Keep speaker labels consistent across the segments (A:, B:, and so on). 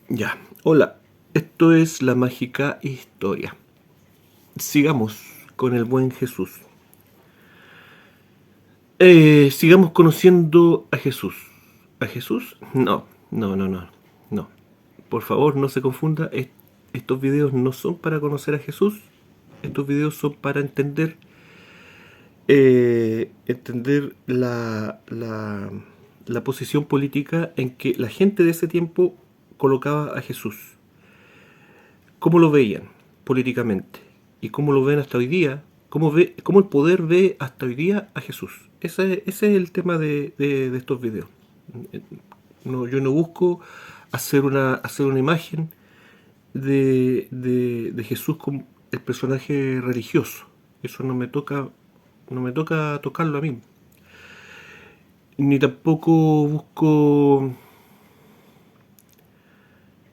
A: Ya, hola, esto es La Mágica Historia. Sigamos con el buen Jesús. Sigamos conociendo a Jesús. ¿A Jesús? No, no, no, no, no. Por favor, no se confunda. Estos videos no son para conocer a Jesús. Estos videos son para entender la posición política en que la gente de ese tiempo colocaba a Jesús. Cómo lo veían políticamente y cómo lo ven hasta hoy día, cómo el poder ve hasta hoy día a Jesús. Ese es el tema de estos videos. No, yo no busco hacer una imagen de Jesús como el personaje religioso. Eso no me toca tocarlo a mí. Ni tampoco busco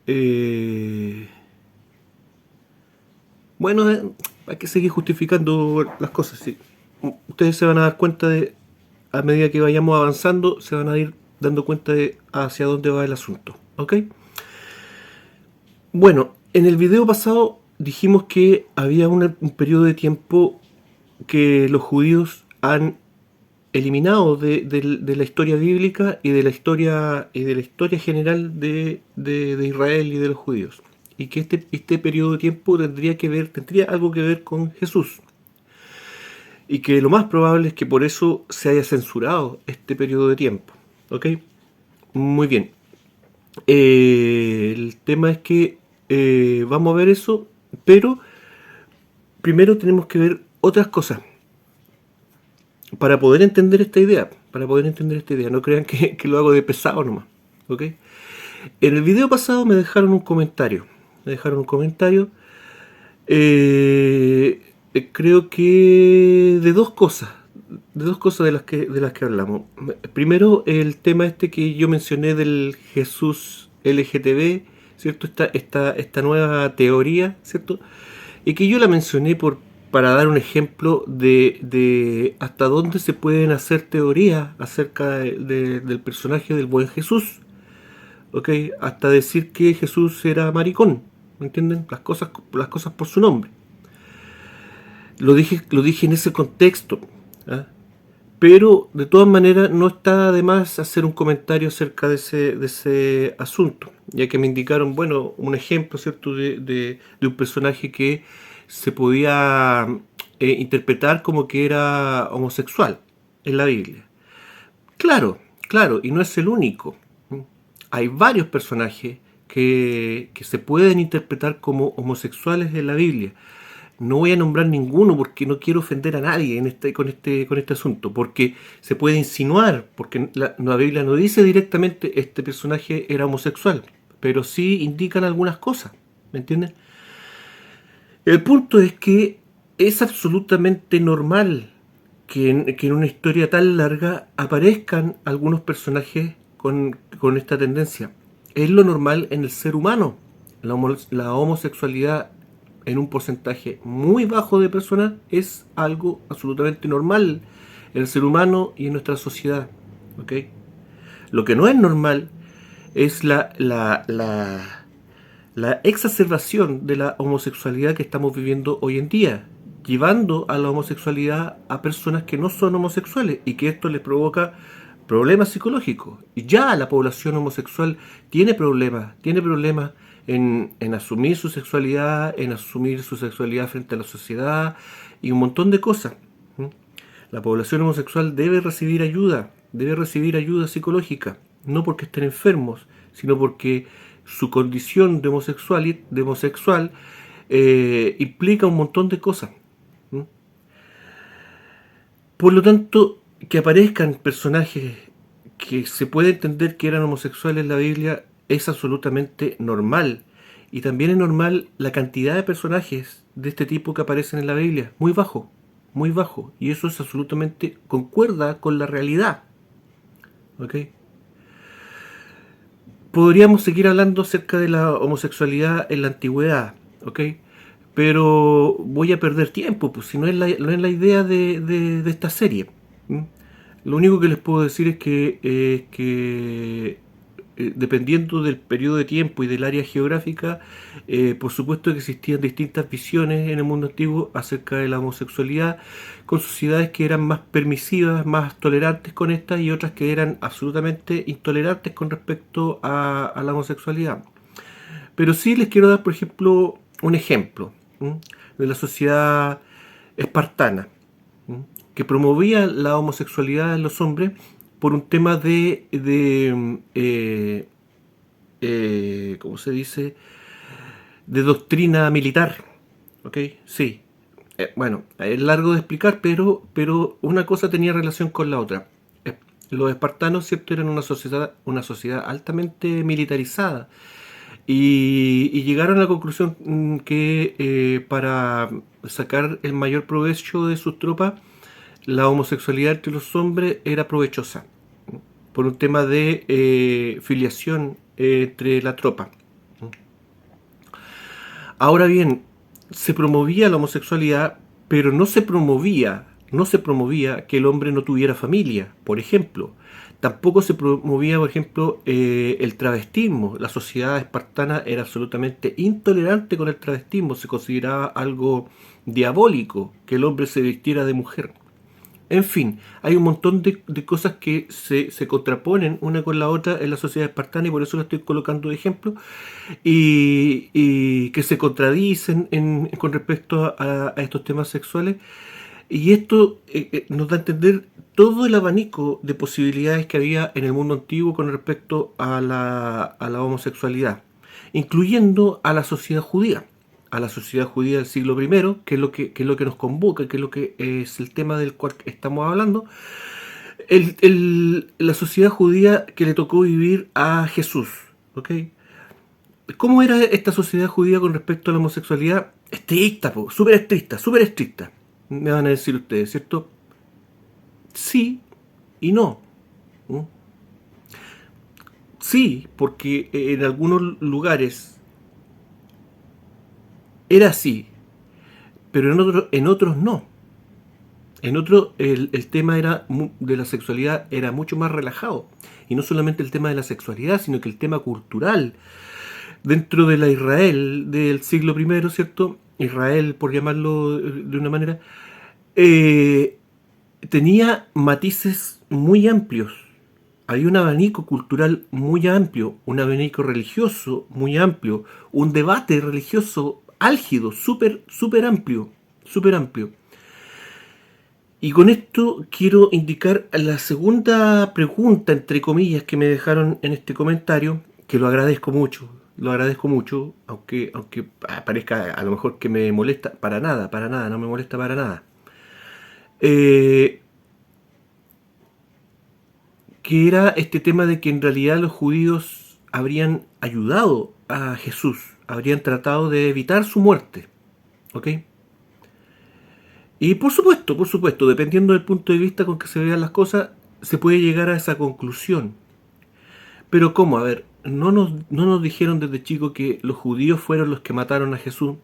A: eh, bueno, hay que seguir justificando las cosas, sí. Ustedes se van a dar cuenta a medida que vayamos avanzando, se van a ir dando cuenta de hacia dónde va el asunto, ¿ok? Bueno, en el video pasado dijimos que había un periodo de tiempo que los judíos han eliminado de la historia bíblica y de la historia general de Israel y de los judíos. Y que este periodo de tiempo tendría algo que ver con Jesús. Y que lo más probable es que por eso se haya censurado este periodo de tiempo. ¿Ok? Muy bien. El tema es que vamos a ver eso, pero primero tenemos que ver otras cosas para poder entender esta idea. Para poder entender esta idea. No crean que lo hago de pesado nomás. ¿Ok? En el video pasado me dejaron un comentario. Me dejaron un comentario. Creo que de dos cosas. De dos cosas de las que hablamos. Primero, el tema este que yo mencioné del Jesús LGTB, ¿cierto? Esta nueva teoría, ¿cierto? Y que yo la mencioné para dar un ejemplo de hasta dónde se pueden hacer teorías acerca del personaje del buen Jesús. ¿Ok? Hasta decir que Jesús era maricón. ¿Me entienden? Las cosas por su nombre. Lo dije en ese contexto. ¿Ah? Pero de todas maneras no está de más hacer un comentario acerca de ese asunto, ya que me indicaron, bueno, un ejemplo, ¿cierto?, de un personaje que se podía interpretar como que era homosexual en la Biblia. Claro, claro, y no es el único. Hay varios personajes que se pueden interpretar como homosexuales en la Biblia. No voy a nombrar ninguno porque no quiero ofender a nadie con este asunto, porque se puede insinuar, porque la Biblia no dice directamente este personaje era homosexual, pero sí indican algunas cosas, ¿me entienden? El punto es que es absolutamente normal que en una historia tan larga aparezcan algunos personajes con esta tendencia. Es lo normal en el ser humano. La homosexualidad en un porcentaje muy bajo de personas es algo absolutamente normal en el ser humano y en nuestra sociedad. ¿Ok? Lo que no es normal es la exacerbación de la homosexualidad que estamos viviendo hoy en día, llevando a la homosexualidad a personas que no son homosexuales y que esto les provoca problemas psicológicos. Y ya la población homosexual tiene problemas en asumir su sexualidad frente a la sociedad y un montón de cosas. ¿Mm? La población homosexual debe recibir ayuda psicológica, no porque estén enfermos, sino porque su condición de homosexual implica un montón de cosas. ¿Mm? Por lo tanto, que aparezcan personajes que se puede entender que eran homosexuales en la Biblia es absolutamente normal. Y también es normal la cantidad de personajes de este tipo que aparecen en la Biblia. Muy bajo, muy bajo. Y eso es absolutamente concuerda con la realidad. ¿Ok? Podríamos seguir hablando acerca de la homosexualidad en la antigüedad. ¿Ok? Pero voy a perder tiempo, pues si no es la idea de esta serie. ¿Mm? Lo único que les puedo decir es que dependiendo del periodo de tiempo y del área geográfica, por supuesto que existían distintas visiones en el mundo antiguo acerca de la homosexualidad, con sociedades que eran más permisivas, más tolerantes con estas y otras que eran absolutamente intolerantes con respecto a la homosexualidad. Pero sí les quiero dar, por ejemplo, un ejemplo, ¿m? De la sociedad espartana, ¿m? Que promovía la homosexualidad en los hombres por un tema ¿cómo se dice? De doctrina militar, ¿ok? Sí. Bueno, es largo de explicar, pero una cosa tenía relación con la otra. Los espartanos, ¿cierto?, eran una sociedad altamente militarizada y llegaron a la conclusión que para sacar el mayor provecho de sus tropas, la homosexualidad entre los hombres era provechosa, por un tema de filiación entre la tropa. Ahora bien, se promovía la homosexualidad, pero no se promovía que el hombre no tuviera familia, por ejemplo. Tampoco se promovía, por ejemplo, el travestismo. La sociedad espartana era absolutamente intolerante con el travestismo. Se consideraba algo diabólico que el hombre se vistiera de mujer. En fin, hay un montón de cosas que se contraponen una con la otra en la sociedad espartana y por eso la estoy colocando de ejemplo y que se contradicen con respecto a estos temas sexuales. Y esto nos da a entender todo el abanico de posibilidades que había en el mundo antiguo con respecto a la homosexualidad, incluyendo a la sociedad judía del siglo I, que es lo que nos convoca, que es lo que es el tema del cual estamos hablando, la sociedad judía que le tocó vivir a Jesús, ¿ok? ¿Cómo era esta sociedad judía con respecto a la homosexualidad? Estricta, súper estricta, súper estricta. Me van a decir ustedes, ¿cierto? Sí y no. ¿Mm? Sí, porque en algunos lugares era así, pero en otros no. En otros el tema de la sexualidad era mucho más relajado. Y no solamente el tema de la sexualidad, sino que el tema cultural. Dentro de la Israel del siglo I, ¿cierto? Israel, por llamarlo de una manera, eh, tenía matices muy amplios. Hay un abanico cultural muy amplio, un abanico religioso muy amplio, un debate religioso álgido, súper, súper amplio, súper amplio. Y con esto quiero indicar la segunda pregunta, entre comillas, que me dejaron en este comentario, que lo agradezco mucho, aunque parezca a lo mejor que me molesta, para nada, no me molesta para nada. Eh, que era este tema de que en realidad los judíos habrían ayudado a Jesús, habrían tratado de evitar su muerte, ¿ok? Y por supuesto, dependiendo del punto de vista con que se vean las cosas, se puede llegar a esa conclusión. Pero ¿cómo? A ver, no nos dijeron desde chico que los judíos fueron los que mataron a Jesús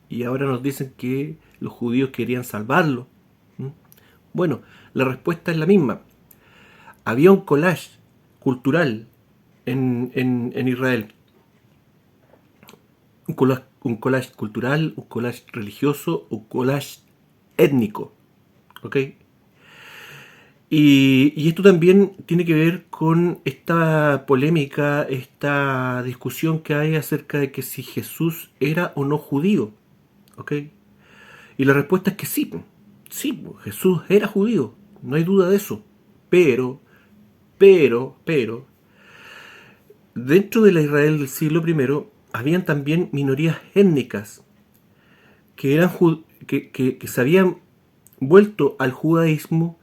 A: y ahora nos dicen que los judíos querían salvarlo. ¿Mm? Bueno, la respuesta es la misma. Había un collage cultural en Israel. Un collage cultural, un collage religioso, un collage étnico. ¿Ok? Y esto también tiene que ver con esta polémica, esta discusión que hay acerca de que si Jesús era o no judío. ¿Ok? Y la respuesta es que sí. Sí, Jesús era judío. No hay duda de eso. Pero, dentro de la Israel del siglo I, habían también minorías étnicas que, que se habían vuelto al judaísmo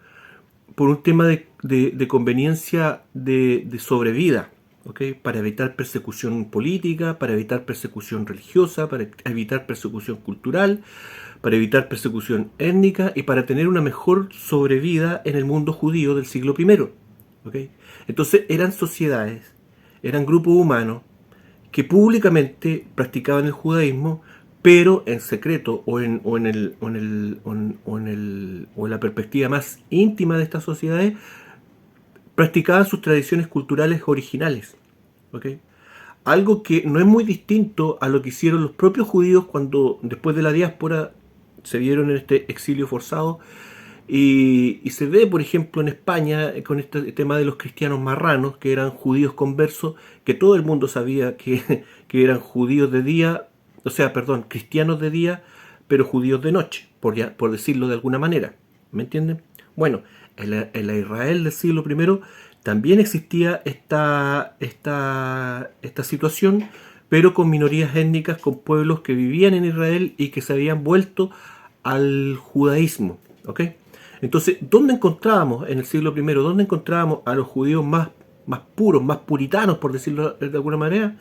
A: por un tema de conveniencia de sobrevida, ¿okay? Para evitar persecución política, para evitar persecución religiosa, para evitar persecución cultural, para evitar persecución étnica y para tener una mejor sobrevida en el mundo judío del siglo I. ¿Okay? Entonces eran sociedades, eran grupos humanos que públicamente practicaban el judaísmo, pero en secreto o en la perspectiva más íntima de estas sociedades practicaban sus tradiciones culturales originales. ¿Ok? Algo que no es muy distinto a lo que hicieron los propios judíos cuando después de la diáspora se vieron en este exilio forzado. Y se ve, por ejemplo, en España con este tema de los cristianos marranos, que eran judíos conversos, que todo el mundo sabía que eran judíos de día, o sea, perdón, cristianos de día, pero judíos de noche, por decirlo de alguna manera. ¿Me entienden? Bueno, en la Israel del siglo I también existía esta situación, pero con minorías étnicas, con pueblos que vivían en Israel y que se habían vuelto al judaísmo. ¿Ok? Entonces, ¿dónde encontrábamos en el siglo I? ¿Dónde encontrábamos a los judíos más puros, más puritanos, por decirlo de alguna manera?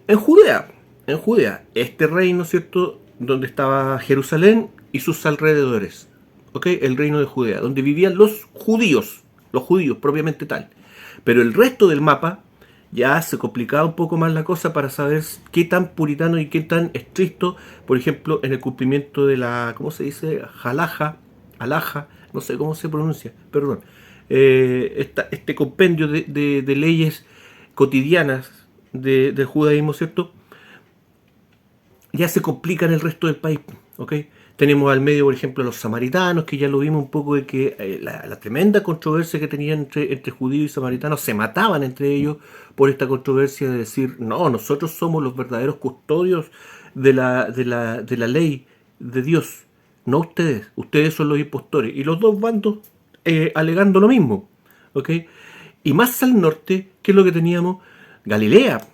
A: En Judea. En Judea. Este reino, ¿cierto? Donde estaba Jerusalén y sus alrededores. ¿Ok? El reino de Judea, donde vivían los judíos propiamente tal. Pero el resto del mapa ya se complicaba un poco más la cosa para saber qué tan puritano y qué tan estricto, por ejemplo, en el cumplimiento de la, ¿cómo se dice? Alaja, no sé cómo se pronuncia, perdón. Este compendio de leyes cotidianas del judaísmo, ¿cierto? Ya se complica en el resto del país, ¿ok? Tenemos al medio, por ejemplo, los samaritanos, que ya lo vimos un poco de que la tremenda controversia que tenían entre judíos y samaritanos, se mataban entre ellos por esta controversia de decir, no, nosotros somos los verdaderos custodios de la ley de Dios, no ustedes, ustedes son los impostores. Y los dos bandos alegando lo mismo, ¿ok? Y más al norte, ¿qué es lo que teníamos? Galilea,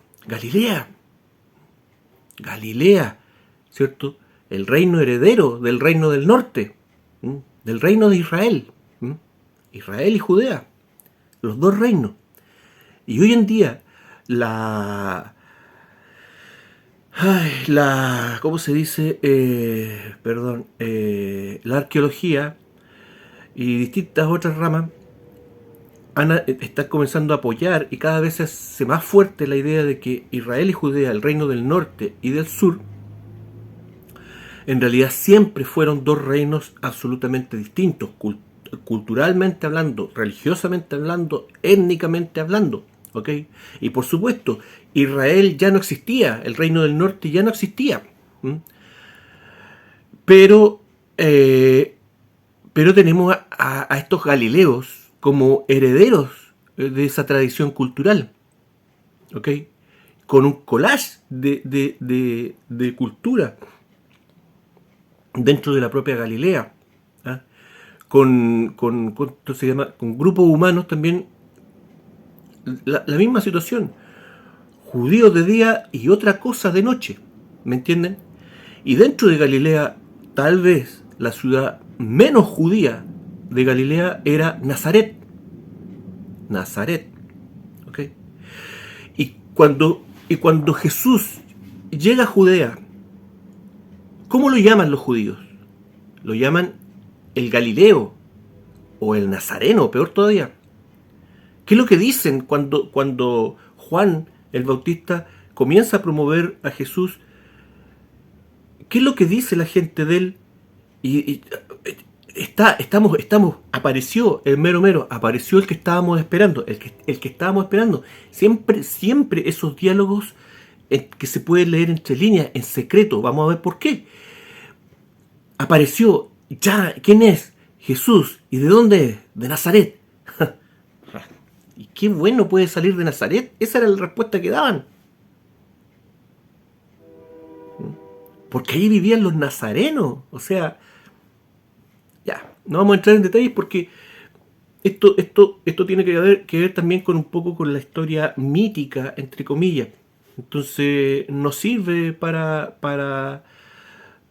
A: ¿cierto? El reino heredero del reino del norte, del reino de Israel, Israel y Judea, los dos reinos. Y hoy en día ¿cómo se dice? La arqueología y distintas otras ramas están comenzando a apoyar, y cada vez se hace más fuerte la idea de que Israel y Judea, el reino del norte y del sur, en realidad siempre fueron dos reinos absolutamente distintos, culturalmente hablando, religiosamente hablando, étnicamente hablando. ¿Ok? Y por supuesto, Israel ya no existía, el reino del norte ya no existía. Pero, pero tenemos a estos galileos como herederos de esa tradición cultural. ¿Ok? Con un collage de cultura dentro de la propia Galilea, ¿ah? con grupos humanos también, la misma situación, judíos de día y otra cosa de noche, ¿me entienden? Y dentro de Galilea, tal vez la ciudad menos judía de Galilea era Nazaret, ¿ok? Y cuando Jesús llega a Judea, ¿cómo lo llaman los judíos? Lo llaman el Galileo o el Nazareno, peor todavía. ¿Qué es lo que dicen cuando Juan el Bautista comienza a promover a Jesús? ¿Qué es lo que dice la gente de él? Apareció el mero, apareció el que estábamos esperando, el que estábamos esperando. Siempre esos diálogos que se pueden leer entre líneas, en secreto, vamos a ver por qué. Apareció, ya, ¿quién es? Jesús. ¿Y de dónde es? De Nazaret. ¿Y qué bueno puede salir de Nazaret? Esa era la respuesta que daban. Porque ahí vivían los nazarenos. O sea, ya, no vamos a entrar en detalles porque esto tiene que ver también con un poco con la historia mítica, entre comillas. Entonces, nos sirve para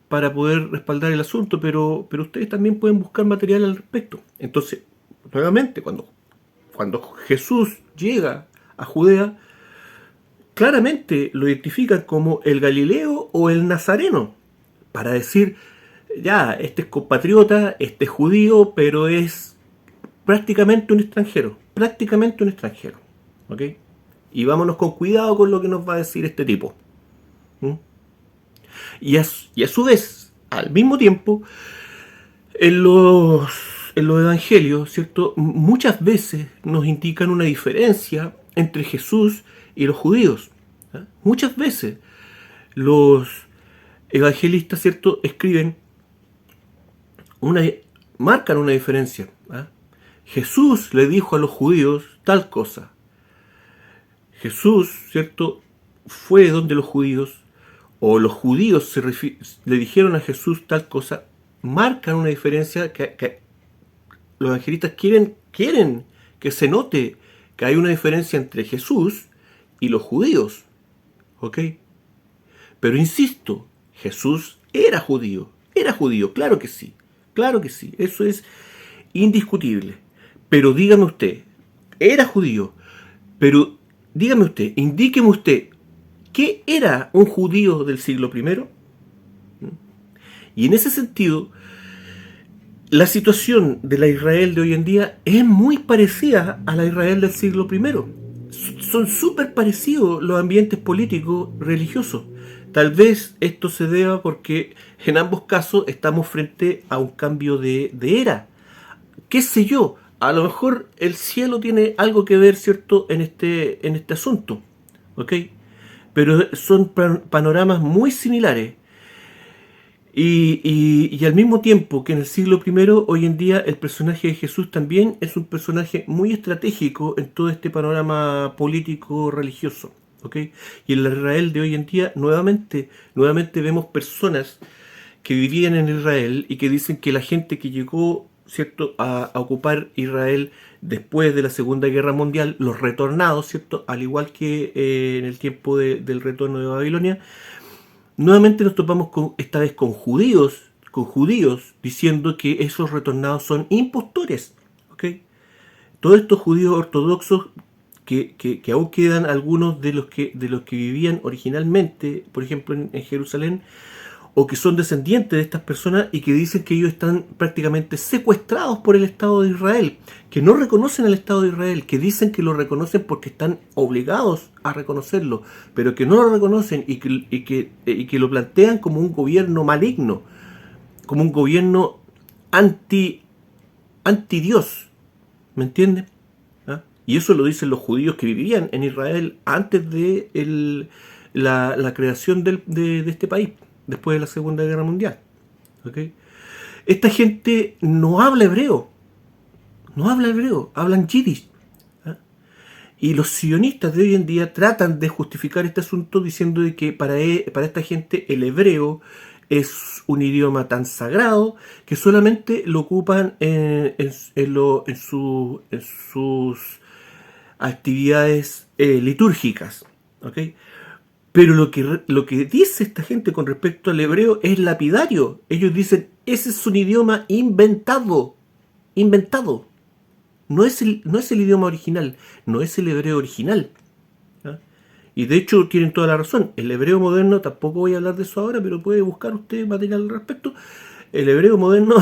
A: poder respaldar el asunto, pero ustedes también pueden buscar material al respecto. Entonces, nuevamente, cuando Jesús llega a Judea, claramente lo identifican como el Galileo o el Nazareno, para decir, ya, este es compatriota, este es judío, pero es prácticamente un extranjero, ¿ok? Y vámonos con cuidado con lo que nos va a decir este tipo. Y a su vez, al mismo tiempo, en en los evangelios, ¿cierto? Muchas veces nos indican una diferencia entre Jesús y los judíos. ¿Ah? Muchas veces los evangelistas, ¿cierto?, escriben una, marcan una diferencia. ¿Ah? Jesús le dijo a los judíos tal cosa. Jesús, ¿cierto?, fue donde los judíos, o los judíos le dijeron a Jesús tal cosa. Marcan una diferencia que los evangelistas quieren que se note que hay una diferencia entre Jesús y los judíos. ¿Ok? Pero insisto, Jesús era judío, claro que sí, eso es indiscutible. Pero dígame usted, era judío, pero dígame usted, indíqueme usted, ¿qué era un judío del siglo I? Y en ese sentido, la situación de la Israel de hoy en día es muy parecida a la Israel del siglo I. Son súper parecidos los ambientes políticos religiosos. Tal vez esto se deba porque en ambos casos estamos frente a un cambio de era. ¿Qué sé yo? A lo mejor el cielo tiene algo que ver, ¿cierto?, en este asunto. ¿Ok? Pero son panoramas muy similares. Y al mismo tiempo que en el siglo I, hoy en día el personaje de Jesús también es un personaje muy estratégico en todo este panorama político religioso. ¿Okay? Y en la Israel de hoy en día nuevamente vemos personas que vivían en Israel y que dicen que la gente que llegó, ¿cierto?, a ocupar Israel después de la Segunda Guerra Mundial, los retornados, ¿cierto?, al igual que en el tiempo del retorno de Babilonia, nuevamente nos topamos esta vez con judíos diciendo que esos retornados son impostores. ¿Okay? Todos estos judíos ortodoxos que aún quedan algunos de los que vivían originalmente, por ejemplo en Jerusalén, o que son descendientes de estas personas y que dicen que ellos están prácticamente secuestrados por el Estado de Israel, que no reconocen al Estado de Israel, que dicen que lo reconocen porque están obligados a reconocerlo, pero que no lo reconocen y que lo plantean como un gobierno maligno, como un gobierno anti Dios, ¿me entienden? ¿Ah? Y eso lo dicen los judíos que vivían en Israel antes de la creación de este país, después de la Segunda Guerra Mundial. ¿Okay? Esta gente no habla hebreo, hablan yiddish. ¿Ah? Y los sionistas de hoy en día tratan de justificar este asunto diciendo de que para esta gente el hebreo es un idioma tan sagrado que solamente lo ocupan en sus actividades litúrgicas. ¿Okay? Pero lo que dice esta gente con respecto al hebreo es lapidario. Ellos dicen, ese es un idioma inventado. No es el idioma original, no es el hebreo original. ¿Ah? Y de hecho tienen toda la razón. El hebreo moderno, tampoco voy a hablar de eso ahora, pero puede buscar usted material al respecto. El hebreo moderno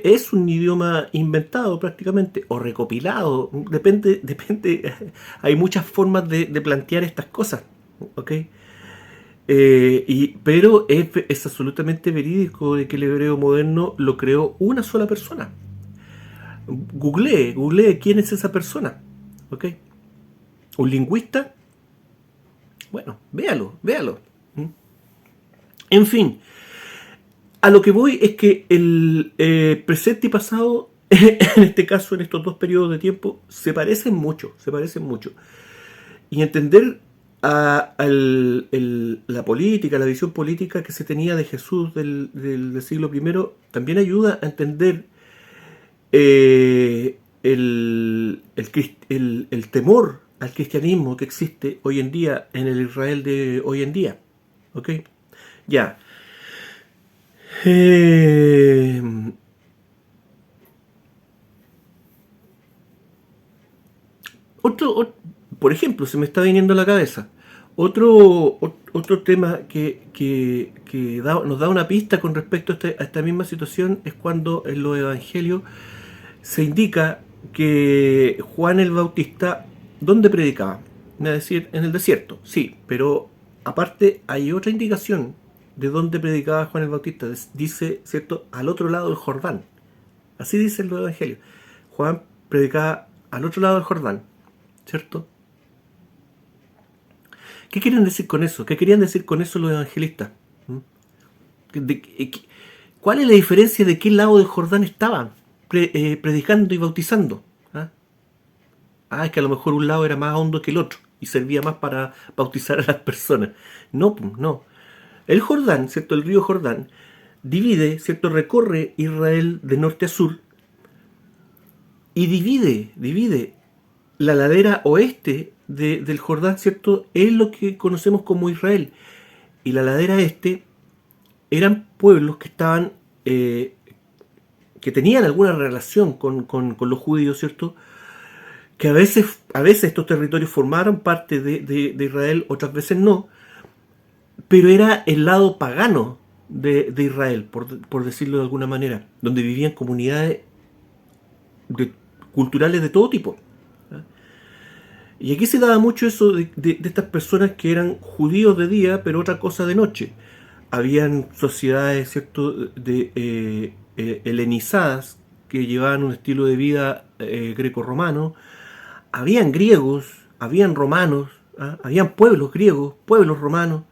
A: es un idioma inventado prácticamente, o recopilado. Depende. Hay muchas formas de plantear estas cosas. ¿Okay? Pero es absolutamente verídico de que el hebreo moderno lo creó una sola persona. Googlee quién es esa persona. ¿Okay? ¿Un lingüista? Bueno, véalo. ¿Mm? En fin, a lo que voy es que el presente y pasado, en este caso, en estos dos periodos de tiempo, se parecen mucho. Y entender la política, la visión política que se tenía de Jesús del siglo I, también ayuda a entender el temor al cristianismo que existe hoy en día en el Israel de hoy en día. ¿Ok? Ya. Por ejemplo, se me está viniendo a la cabeza otro tema que nos da una pista con respecto a esta misma situación es cuando en los evangelios se indica que Juan el Bautista, ¿dónde predicaba? Es decir, en el desierto, sí, pero aparte hay otra indicación de dónde predicaba Juan el Bautista. Dice, ¿cierto?, al otro lado del Jordán. Así dicen los evangelios. Juan predicaba al otro lado del Jordán, ¿cierto? ¿Qué quieren decir con eso? ¿Qué querían decir con eso los evangelistas? ¿Mm? ¿Cuál es la diferencia de qué lado del Jordán estaban predicando y bautizando? ¿Ah? Es que a lo mejor un lado era más hondo que el otro y servía más para bautizar a las personas. No, no. El Jordán, ¿cierto? El río Jordán divide, ¿cierto? Recorre Israel de norte a sur y divide la ladera oeste del Jordán, ¿cierto? Es lo que conocemos como Israel. Y la ladera este eran pueblos que estaban, que tenían alguna relación con los judíos, ¿cierto? Que a veces estos territorios formaron parte de Israel, otras veces no, pero era el lado pagano de Israel, por decirlo de alguna manera, donde vivían comunidades culturales de todo tipo. Y aquí se daba mucho eso de estas personas que eran judíos de día, pero otra cosa de noche. Habían sociedades, ¿cierto?, helenizadas, que llevaban un estilo de vida greco-romano. Habían griegos, habían romanos, habían pueblos griegos, pueblos romanos,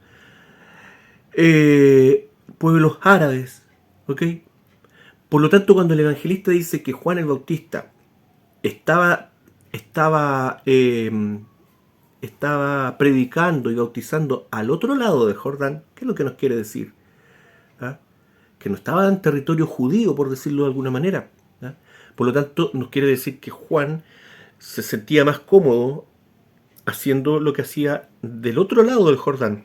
A: pueblos árabes, ¿ok? Por lo tanto, cuando el evangelista dice que Juan el Bautista estaba, estaba predicando y bautizando al otro lado del Jordán, ¿qué es lo que nos quiere decir? ¿Ah? Que no estaba en territorio judío, por decirlo de alguna manera. ¿Ah? Por lo tanto, nos quiere decir que Juan se sentía más cómodo haciendo lo que hacía del otro lado del Jordán.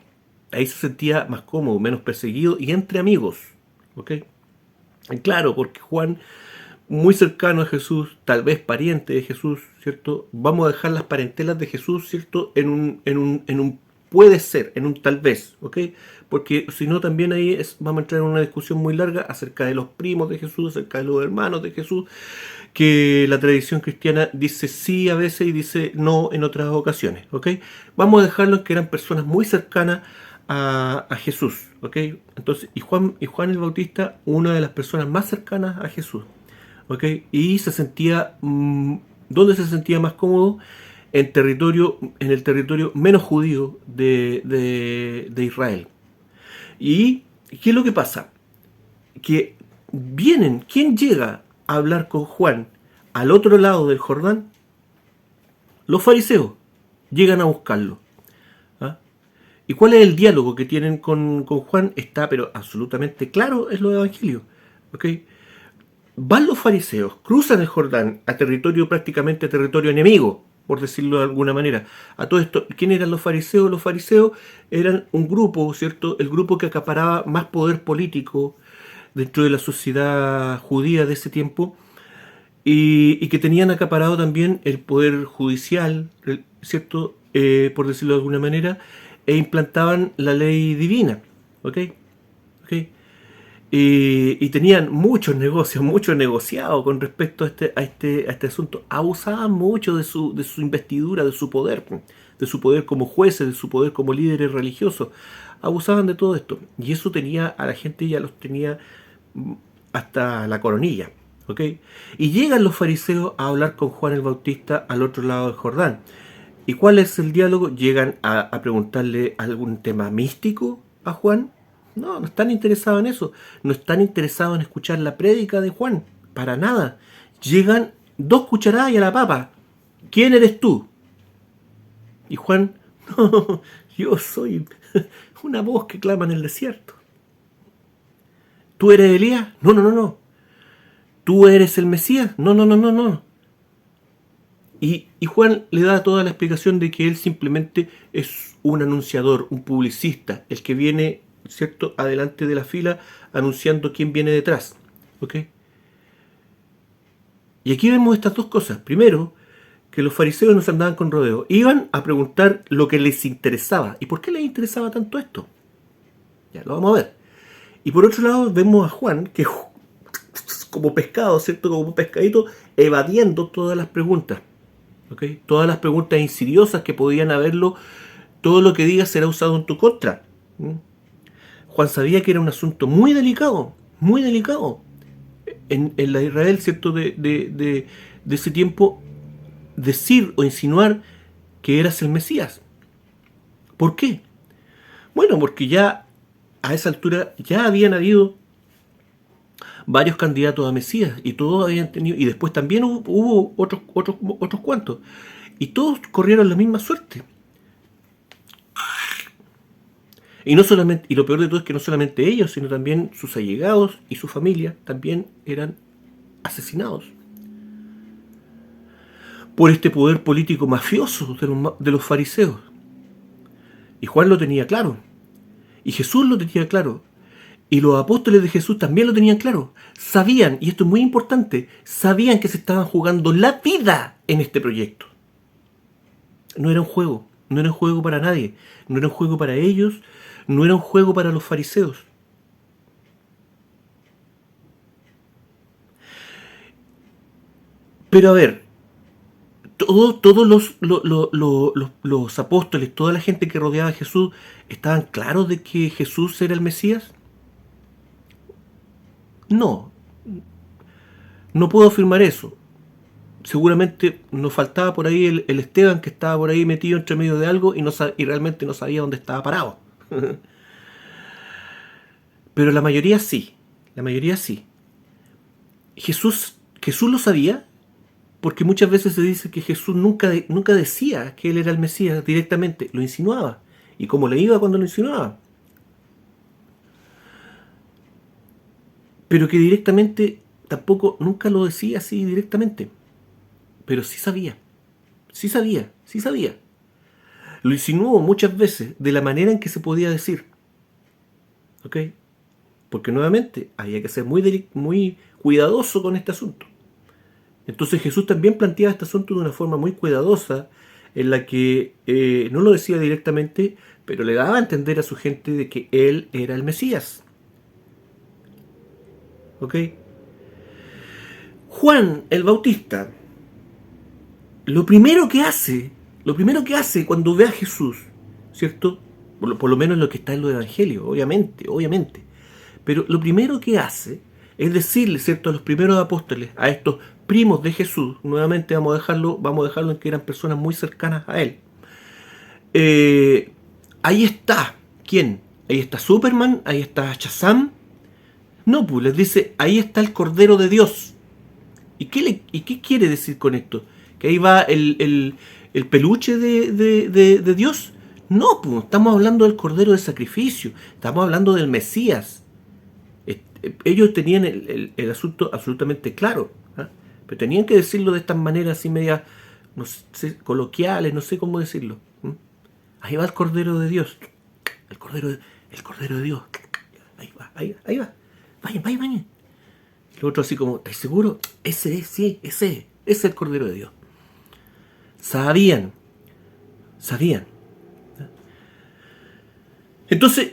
A: Ahí se sentía más cómodo, menos perseguido y entre amigos. ¿Ok? Y claro, porque Juan, muy cercano a Jesús, tal vez pariente de Jesús, ¿cierto? Vamos a dejar las parentelas de Jesús, ¿cierto? En un puede ser, en un tal vez, ¿ok? Porque si no también ahí vamos a entrar en una discusión muy larga acerca de los primos de Jesús, acerca de los hermanos de Jesús, que la tradición cristiana dice sí a veces y dice no en otras ocasiones, ¿ok? Vamos a dejarlo en que eran personas muy cercanas a Jesús, ¿ok? Entonces, y Juan el Bautista, una de las personas más cercanas a Jesús, ¿ok? Y se sentía, ¿dónde se sentía más cómodo? En el territorio menos judío de Israel. ¿Y qué es lo que pasa? Que ¿quién llega a hablar con Juan al otro lado del Jordán? Los fariseos llegan a buscarlo. ¿Ah? ¿Y cuál es el diálogo que tienen con Juan? Está pero absolutamente claro en los evangelios. ¿Ok? Van los fariseos, cruzan el Jordán a territorio, prácticamente a territorio enemigo, por decirlo de alguna manera. A todo esto, ¿quién eran los fariseos? Los fariseos eran un grupo, ¿cierto? El grupo que acaparaba más poder político dentro de la sociedad judía de ese tiempo y que tenían acaparado también el poder judicial, ¿cierto? Por decirlo de alguna manera, e implantaban la ley divina, ¿ok? ¿Ok? Y tenían muchos negocios, mucho negociado con respecto a este asunto. Abusaban mucho de su investidura, de su poder como jueces, de su poder como líderes religiosos. Abusaban de todo esto. Y eso tenía a la gente, ya los tenía hasta la coronilla. ¿Ok? Y llegan los fariseos a hablar con Juan el Bautista al otro lado del Jordán. ¿Y cuál es el diálogo? Llegan a preguntarle algún tema místico a Juan. No, no están interesados en eso. No están interesados en escuchar la prédica de Juan. Para nada. Llegan 2 cucharadas y a la papa. ¿Quién eres tú? Y Juan, no, yo soy una voz que clama en el desierto. ¿Tú eres Elías? No, no, no, no. ¿Tú eres el Mesías? No, no, no, no, no. Y Juan le da toda la explicación de que él simplemente es un anunciador, un publicista, el que viene, ¿cierto?, adelante de la fila anunciando quién viene detrás. ¿Ok? Y aquí vemos estas dos cosas. Primero, que los fariseos no se andaban con rodeo. Iban a preguntar lo que les interesaba. ¿Y por qué les interesaba tanto esto? Ya, lo vamos a ver. Y por otro lado, vemos a Juan, que como pescado, ¿cierto?, como un pescadito, evadiendo todas las preguntas. ¿Okay? Todas las preguntas insidiosas que podían haberlo, todo lo que digas será usado en tu contra. Juan sabía que era un asunto muy delicado, muy delicado. en la Israel, ¿cierto?, de ese tiempo, decir o insinuar que eras el Mesías. ¿Por qué? Bueno, porque ya a esa altura ya habían habido varios candidatos a Mesías y todos habían tenido, y después también hubo otros cuantos, y todos corrieron la misma suerte. Y no solamente, y lo peor de todo es que no solamente ellos, sino también sus allegados y su familia también eran asesinados por este poder político mafioso de los fariseos. Y Juan lo tenía claro, y Jesús lo tenía claro, y los apóstoles de Jesús también lo tenían claro. Sabían, y esto es muy importante, sabían que se estaban jugando la vida en este proyecto. No era un juego, no era un juego para nadie, no era un juego para ellos, no era un juego para los fariseos. Pero a ver, todos los apóstoles, toda la gente que rodeaba a Jesús, ¿estaban claros de que Jesús era el Mesías? No, no puedo afirmar eso. Seguramente nos faltaba por ahí el Esteban, que estaba por ahí metido entre medio de algo y realmente no sabía dónde estaba parado. Pero la mayoría sí, la mayoría sí. Jesús lo sabía, porque muchas veces se dice que Jesús nunca decía que él era el Mesías directamente, lo insinuaba. ¿Y cómo le iba cuando lo insinuaba? Pero que directamente tampoco, nunca lo decía así directamente. Pero sí sabía, sí sabía, sí sabía. Lo insinuó muchas veces de la manera en que se podía decir. ¿Ok? Porque nuevamente había que ser muy cuidadoso con este asunto. Entonces Jesús también planteaba este asunto de una forma muy cuidadosa, en la que no lo decía directamente, pero le daba a entender a su gente de que él era el Mesías. ¿Ok? Juan el Bautista, lo primero que hace cuando ve a Jesús, ¿cierto? Por lo menos lo que está en los evangelios, obviamente. Pero lo primero que hace es decirle, ¿cierto?, a los primeros apóstoles, a estos primos de Jesús, nuevamente vamos a dejarlo en que eran personas muy cercanas a él. Ahí está, ¿quién? Ahí está Superman, ahí está Shazam. No, pues les dice, ahí está el Cordero de Dios. ¿Y qué quiere decir con esto? ¿Que ahí va el peluche de Dios? No, pues estamos hablando del Cordero de Sacrificio, estamos hablando del Mesías. Ellos tenían el asunto absolutamente claro, ¿eh? Pero tenían que decirlo de estas maneras así media, no sé, coloquiales, no sé cómo decirlo. ¿Eh? Ahí va el Cordero de Dios, el Cordero de Dios, ahí va, vayan. El otro así como, ¿estás seguro? Ese es, sí, ese es el Cordero de Dios. Sabían. Entonces,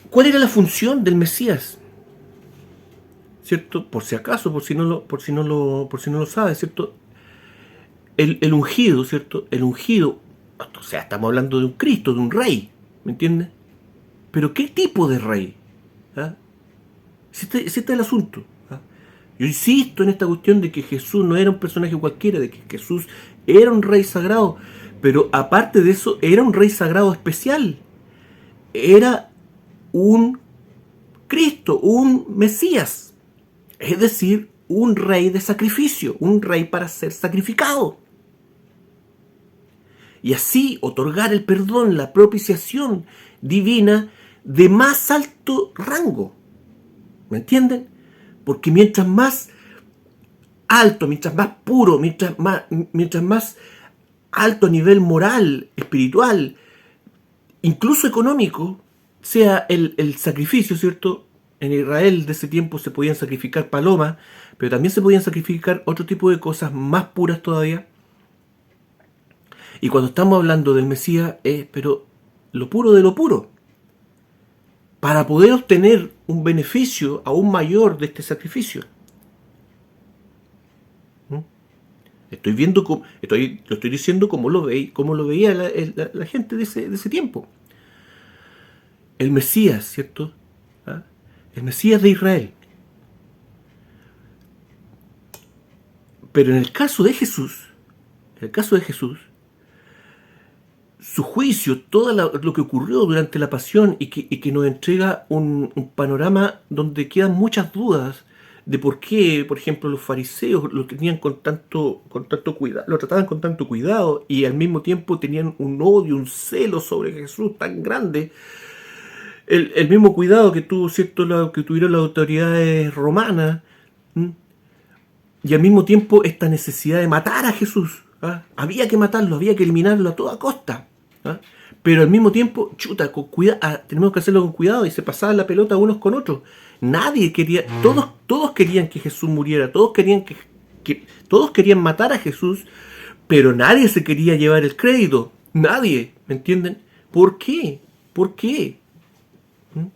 A: ¿cuál era la función del Mesías? ¿Cierto? Por si acaso, por si no lo sabe, ¿cierto? El ungido, ¿cierto? El ungido, o sea, estamos hablando de un Cristo, de un rey, ¿me entiendes? Pero ¿qué tipo de rey? ¿Ah? Ese es el asunto. ¿Ah? Yo insisto en esta cuestión de que Jesús no era un personaje cualquiera, de que Jesús era un rey sagrado, pero aparte de eso, era un rey sagrado especial. Era un Cristo, un Mesías. Es decir, un rey de sacrificio, un rey para ser sacrificado. Y así otorgar el perdón, la propiciación divina de más alto rango. ¿Me entienden? Porque mientras más alto, mientras más puro, mientras más alto a nivel moral, espiritual, incluso económico, sea el sacrificio, ¿cierto? En Israel de ese tiempo se podían sacrificar palomas, pero también se podían sacrificar otro tipo de cosas más puras todavía. Y cuando estamos hablando del Mesías, pero lo puro de lo puro. Para poder obtener un beneficio aún mayor de este sacrificio. Lo estoy diciendo como lo veía la gente de ese tiempo. El Mesías, ¿cierto? ¿Ah? El Mesías de Israel. Pero en el caso de Jesús, su juicio, todo lo que ocurrió durante la pasión y que nos entrega un panorama donde quedan muchas dudas de por qué, por ejemplo, los fariseos lo tenían con tanto cuidado, lo trataban con tanto cuidado y al mismo tiempo tenían un odio, un celo sobre Jesús tan grande. El mismo cuidado que tuvo, ¿cierto?, que tuvieron las autoridades romanas, ¿m? Y al mismo tiempo esta necesidad de matar a Jesús. ¿Ah? Había que matarlo, había que eliminarlo a toda costa. ¿Ah? Pero al mismo tiempo, chuta, con tenemos que hacerlo con cuidado, y se pasaban la pelota unos con otros. Nadie quería, todos querían que Jesús muriera, todos querían todos querían matar a Jesús, pero nadie se quería llevar el crédito. Nadie, ¿me entienden? ¿Por qué? ¿Por qué? ¿Mm?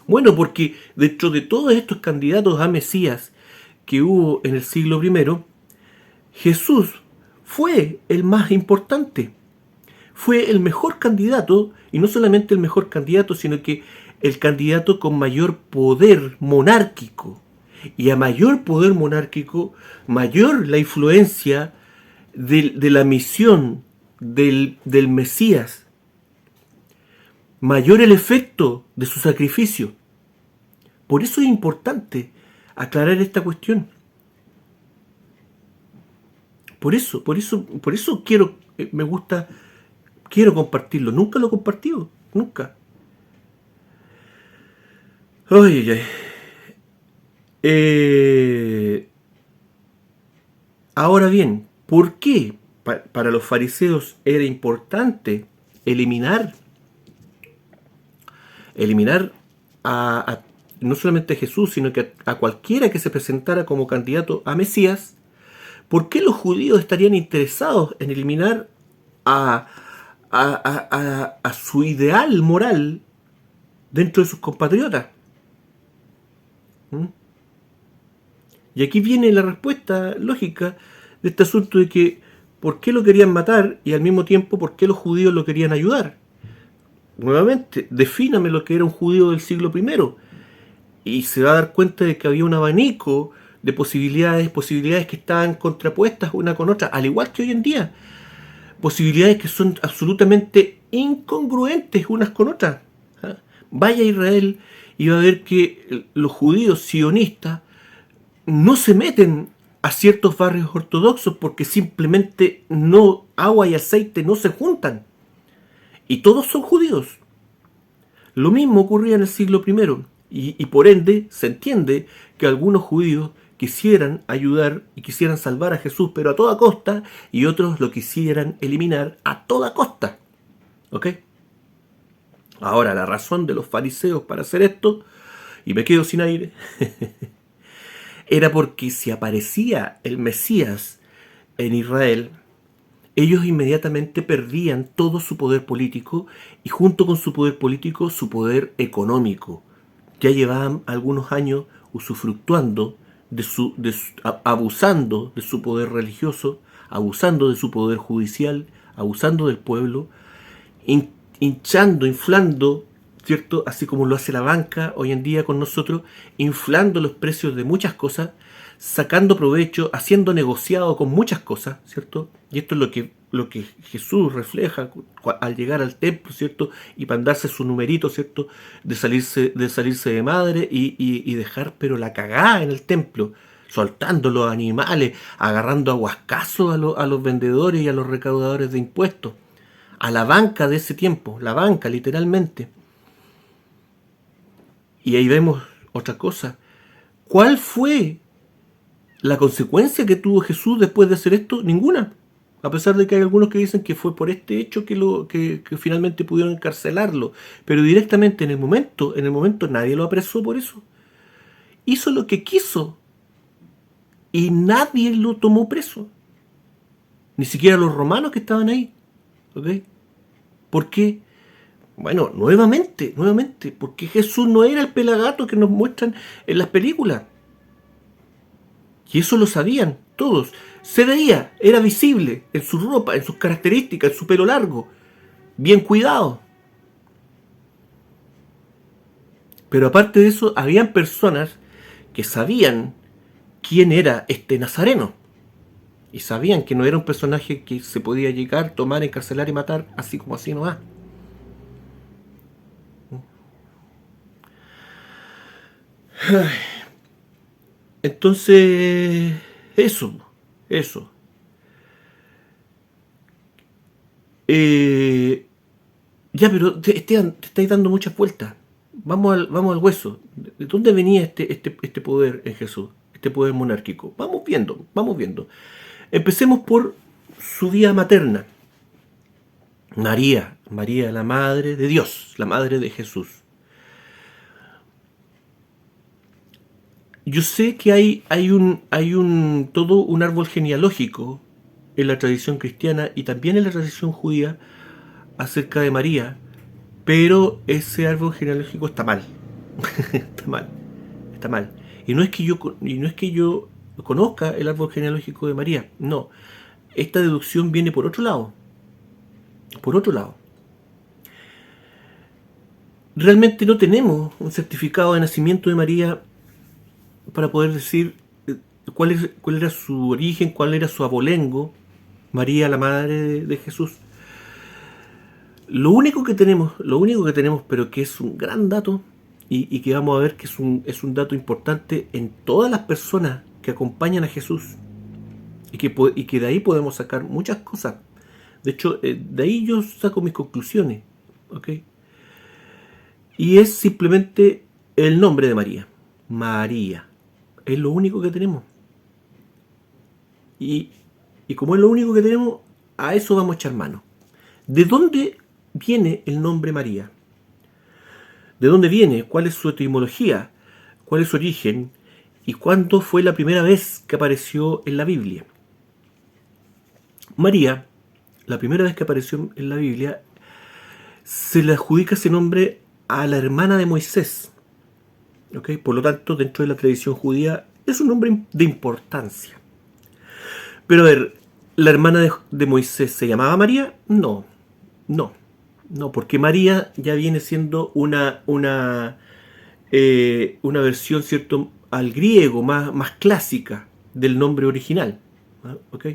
A: Bueno, porque dentro de todos estos candidatos a Mesías que hubo en el siglo I, Jesús fue el más importante. Fue el mejor candidato, y no solamente el mejor candidato, sino que el candidato con mayor poder monárquico. Y a mayor poder monárquico, mayor la influencia de la misión del Mesías, mayor el efecto de su sacrificio. Por eso es importante aclarar esta cuestión. Por eso quiero compartirlo. Nunca lo he compartido, nunca. Ay. Ahora bien, ¿por qué para los fariseos era importante eliminar no solamente a Jesús, sino que a cualquiera que se presentara como candidato a Mesías? ¿Por qué los judíos estarían interesados en eliminar a su ideal moral dentro de sus compatriotas? ¿Mm? Y aquí viene la respuesta lógica de este asunto de que ¿por qué lo querían matar y al mismo tiempo por qué los judíos lo querían ayudar? Nuevamente, defíname lo que era un judío del siglo I y se va a dar cuenta de que había un abanico de posibilidades que estaban contrapuestas una con otra, al igual que hoy en día. Posibilidades que son absolutamente incongruentes unas con otras. ¿Ah? Vaya a Israel y va a ver que los judíos sionistas no se meten a ciertos barrios ortodoxos porque simplemente agua y aceite no se juntan. Y todos son judíos. Lo mismo ocurría en el siglo I. Y por ende se entiende que algunos judíos quisieran ayudar y quisieran salvar a Jesús, pero a toda costa, y otros lo quisieran eliminar a toda costa. ¿Ok? Ahora, la razón de los fariseos para hacer esto, y me quedo sin aire, era porque si aparecía el Mesías en Israel, ellos inmediatamente perdían todo su poder político y junto con su poder político, su poder económico. Ya llevaban algunos años usufructuando abusando de su poder religioso, abusando de su poder judicial, abusando del pueblo, hinchando, inflando, ¿cierto? Así como lo hace la banca hoy en día con nosotros, inflando los precios de muchas cosas, sacando provecho, haciendo negociado con muchas cosas, ¿cierto? Y esto es lo que Jesús refleja al llegar al templo, ¿cierto? Y para darse su numerito, ¿cierto? De salirse de madre y dejar pero la cagada en el templo, soltando los animales, agarrando aguascazos a los vendedores y a los recaudadores de impuestos, a la banca de ese tiempo, la banca literalmente. Y ahí vemos otra cosa. ¿Cuál fue la consecuencia que tuvo Jesús después de hacer esto? Ninguna. A pesar de que hay algunos que dicen que fue por este hecho que finalmente pudieron encarcelarlo. Pero directamente en el momento nadie lo apresó por eso. Hizo lo que quiso. Y nadie lo tomó preso. Ni siquiera los romanos que estaban ahí. ¿Ok? ¿Por qué? Bueno, nuevamente, porque Jesús no era el pelagato que nos muestran en las películas. Y eso lo sabían todos. Se veía, era visible en su ropa, en sus características, en su pelo largo, bien cuidado. Pero aparte de eso, habían personas que sabían quién era este nazareno. Y sabían que no era un personaje que se podía llegar, tomar, encarcelar y matar así como así nomás. Entonces, eso, eso. Eh, ya, pero Esteban, te estáis dando muchas vueltas. Vamos al hueso. ¿De dónde venía este poder en Jesús? Este poder monárquico. Vamos viendo, vamos viendo. Empecemos por su vía materna. María, María, la madre de Dios, la madre de Jesús. Yo sé que hay todo un árbol genealógico en la tradición cristiana y también en la tradición judía acerca de María, pero ese árbol genealógico está mal. Está mal, está mal. Y no es que yo conozca el árbol genealógico de María, no. Esta deducción viene por otro lado. Por otro lado. Realmente no tenemos un certificado de nacimiento de María para poder decir cuál era su origen, cuál era su abolengo, María, la madre de Jesús. Lo único que tenemos, pero que es un gran dato, y que vamos a ver que es un dato importante en todas las personas que acompañan a Jesús, y que de ahí podemos sacar muchas cosas. De hecho, de ahí yo saco mis conclusiones, ¿ok? Y es simplemente el nombre de María. María. Es lo único que tenemos. Y, y como es lo único que tenemos, a eso vamos a echar mano. ¿De dónde viene el nombre María? ¿De dónde viene? ¿Cuál es su etimología? ¿Cuál es su origen? ¿Y cuándo fue la primera vez que apareció en la Biblia? María, la primera vez que apareció en la Biblia, se le adjudica ese nombre a la hermana de Moisés. ¿Ok? Por lo tanto, dentro de la tradición judía, es un nombre de importancia. Pero a ver, ¿la hermana de Moisés se llamaba María? No, no, no, porque María ya viene siendo una versión, ¿cierto?, al griego, más clásica del nombre original. ¿Ok?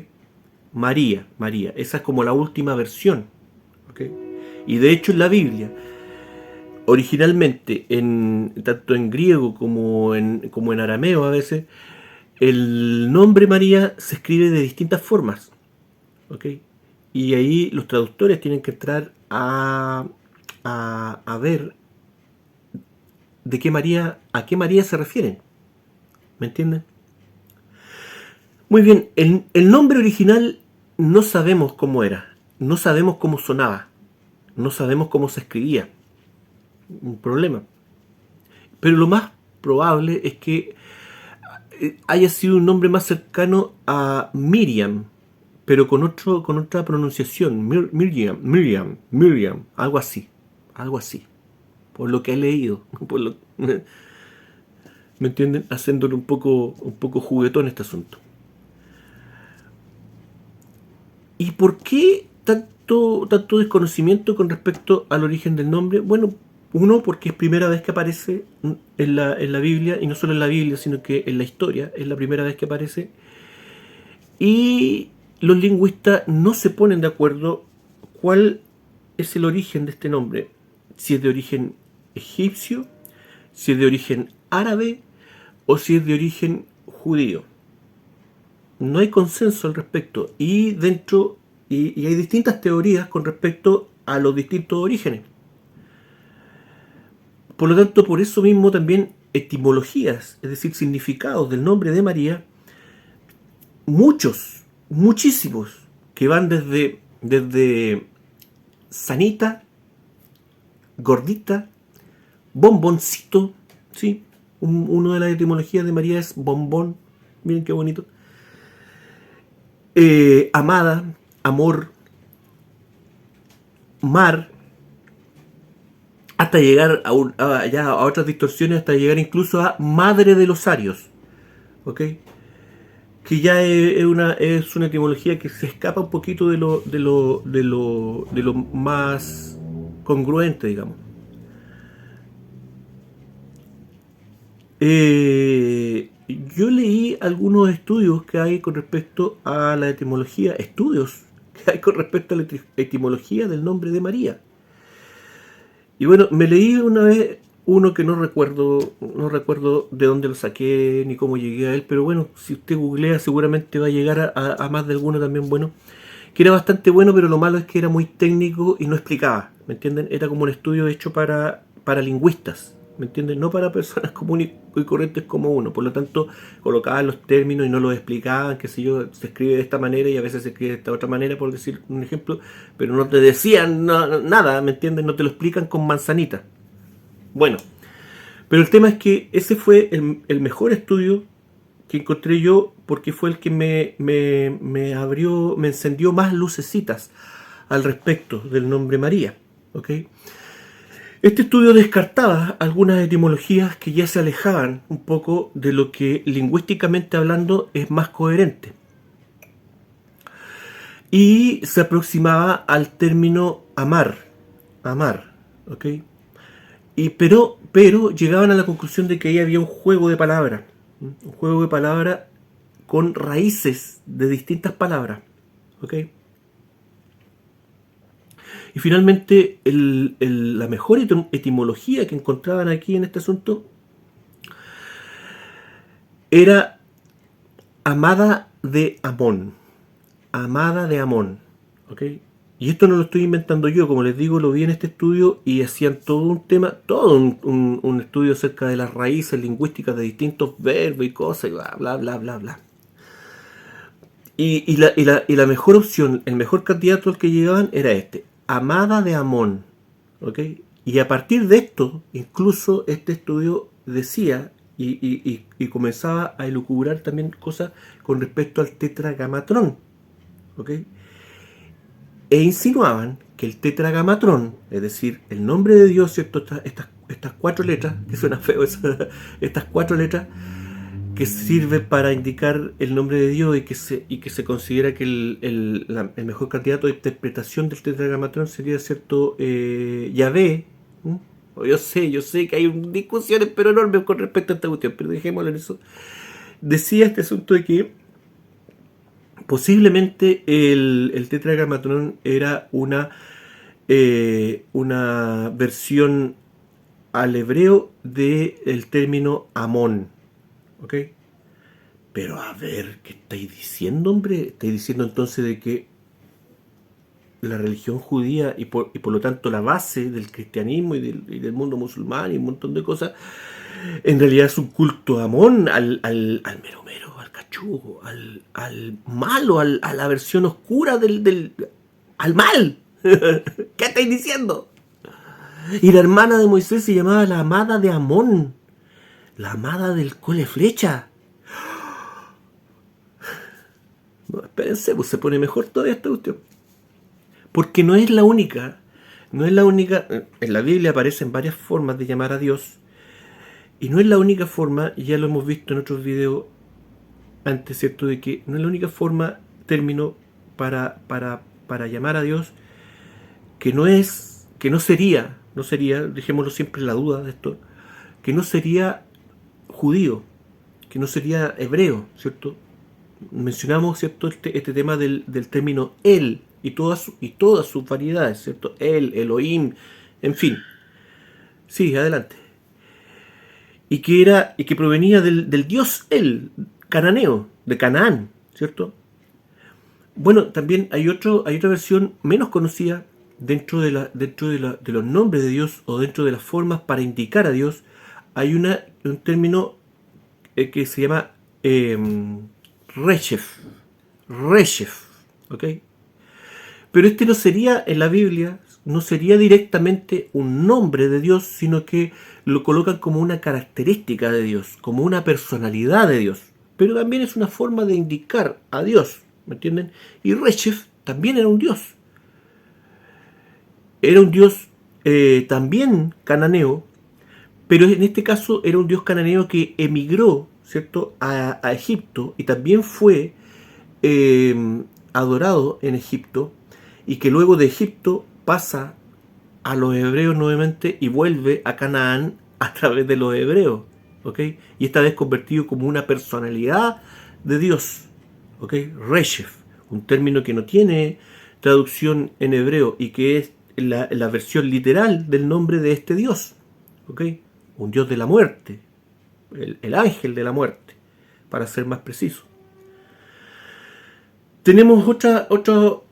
A: María, María, esa es como la última versión. ¿Ok? Y de hecho en la Biblia, originalmente, tanto en griego como en arameo a veces, el nombre María se escribe de distintas formas. ¿Ok? Y ahí los traductores tienen que entrar a ver a qué María se refieren. ¿Me entienden? Muy bien, el nombre original no sabemos cómo era, no sabemos cómo sonaba, no sabemos cómo se escribía. Un problema. Pero lo más probable es que haya sido un nombre más cercano a Miriam, pero con otra pronunciación. Miriam, algo así, por lo que he leído, ¿me entienden? Haciéndole un poco juguetón este asunto. ¿Y por qué tanto desconocimiento con respecto al origen del nombre? Bueno, uno, porque es primera vez que aparece en la Biblia, y no solo en la Biblia, sino que en la historia, es la primera vez que aparece. Y los lingüistas no se ponen de acuerdo cuál es el origen de este nombre. Si es de origen egipcio, si es de origen árabe o si es de origen judío. No hay consenso al respecto. Y hay distintas teorías con respecto a los distintos orígenes. Por lo tanto, por eso mismo también etimologías, es decir, significados del nombre de María, muchísimos, que van desde sanita, gordita, bomboncito, ¿sí? Una de las etimologías de María es bombón, miren qué bonito. Amada, amor, mar, hasta llegar a otras distorsiones, hasta llegar incluso a madre de los arios, ¿ok? Que ya es una etimología que se escapa un poquito de lo más congruente, digamos. yo leí algunos estudios que hay con respecto a la etimología, estudios que hay con respecto a la etimología del nombre de María. Y bueno, me leí una vez uno que no recuerdo de dónde lo saqué ni cómo llegué a él, pero bueno, si usted googlea seguramente va a llegar a más de alguno también bueno, que era bastante bueno, pero lo malo es que era muy técnico y no explicaba, ¿me entienden? Era como un estudio hecho para lingüistas, ¿me entienden? No para personas comunes y corrientes como uno. Por lo tanto, colocaban los términos y no los explicaban, qué sé yo, se escribe de esta manera y a veces se escribe de esta otra manera, por decir un ejemplo, pero no te decían nada, ¿me entienden? No te lo explican con manzanita. Bueno, pero el tema es que ese fue el mejor estudio que encontré yo, porque fue el que me abrió, me encendió más lucecitas al respecto del nombre María. ¿Ok? Este estudio descartaba algunas etimologías que ya se alejaban un poco de lo que lingüísticamente hablando es más coherente. Y se aproximaba al término amar. Amar. ¿Ok? Pero llegaban a la conclusión de que ahí había un juego de palabras. Un juego de palabras con raíces de distintas palabras. ¿Ok? Y finalmente, la mejor etimología que encontraban aquí en este asunto era amada de Amón. Amada de Amón. ¿Ok? Y esto no lo estoy inventando yo, como les digo, lo vi en este estudio y hacían todo un tema, todo un estudio acerca de las raíces lingüísticas de distintos verbos y cosas, y bla, bla, bla, bla, bla. Y la mejor opción, el mejor candidato al que llegaban era este, amada de Amón. ¿Ok? Y a partir de esto, incluso este estudio decía y comenzaba a elucubrar también cosas con respecto al tetragamatrón. ¿Ok? E insinuaban que el tetragamatrón, es decir, el nombre de Dios, ¿cierto? Estas cuatro letras, que suena feo estas cuatro letras, que sirve para indicar el nombre de Dios y que se considera que el mejor candidato de interpretación del tetragamatrón sería, cierto, Yahvé. ¿Mm? Yo sé que hay discusiones pero enormes con respecto a esta cuestión, pero dejémoslo en eso. Decía este asunto de que posiblemente el tetragrammaton era una versión al hebreo del término Amón. ¿Ok? Pero a ver, ¿qué estáis diciendo, hombre? Estáis diciendo entonces de que la religión judía y por lo tanto la base del cristianismo y del mundo musulmán y un montón de cosas, en realidad es un culto a Amón, al mero mero, al cachugo, al malo, a la versión oscura al mal. ¿Qué estáis diciendo? Y la hermana de Moisés se llamaba la amada de Amón, la amada del cole flecha. No, espérense, pues se pone mejor todavía esta cuestión. Porque no es la única, en la Biblia aparecen varias formas de llamar a Dios, y no es la única forma, y ya lo hemos visto en otros videos antes, ¿cierto? De que no es la única forma, término, para llamar a Dios, que no sería, dejémoslo siempre en la duda de esto, que no sería judío, que no sería hebreo, ¿cierto? Mencionamos, ¿cierto? Este tema del término él y todas sus variedades, ¿cierto? Él, Elohim, en fin. Sí, adelante. Y que provenía del dios él, cananeo, de Canaán, ¿cierto? Bueno, también hay otra versión menos conocida dentro de los nombres de Dios o dentro de las formas para indicar a Dios. Hay un término que se llama Reshef. Reshef, ¿ok? Pero este no sería en la Biblia, no sería directamente un nombre de Dios, sino que lo colocan como una característica de Dios, como una personalidad de Dios. Pero también es una forma de indicar a Dios, ¿me entienden? Y Reshef también era un dios. Era un dios también cananeo, pero en este caso era un dios cananeo que emigró, ¿cierto?, a Egipto y también fue adorado en Egipto y que luego de Egipto pasa a los hebreos nuevamente y vuelve a Canaán a través de los hebreos. ¿ok? Y esta vez convertido como una personalidad de Dios, ¿ok? Reshef, un término que no tiene traducción en hebreo y que es la versión literal del nombre de este Dios, ¿ok? Un Dios de la muerte, el ángel de la muerte, para ser más preciso. Tenemos otro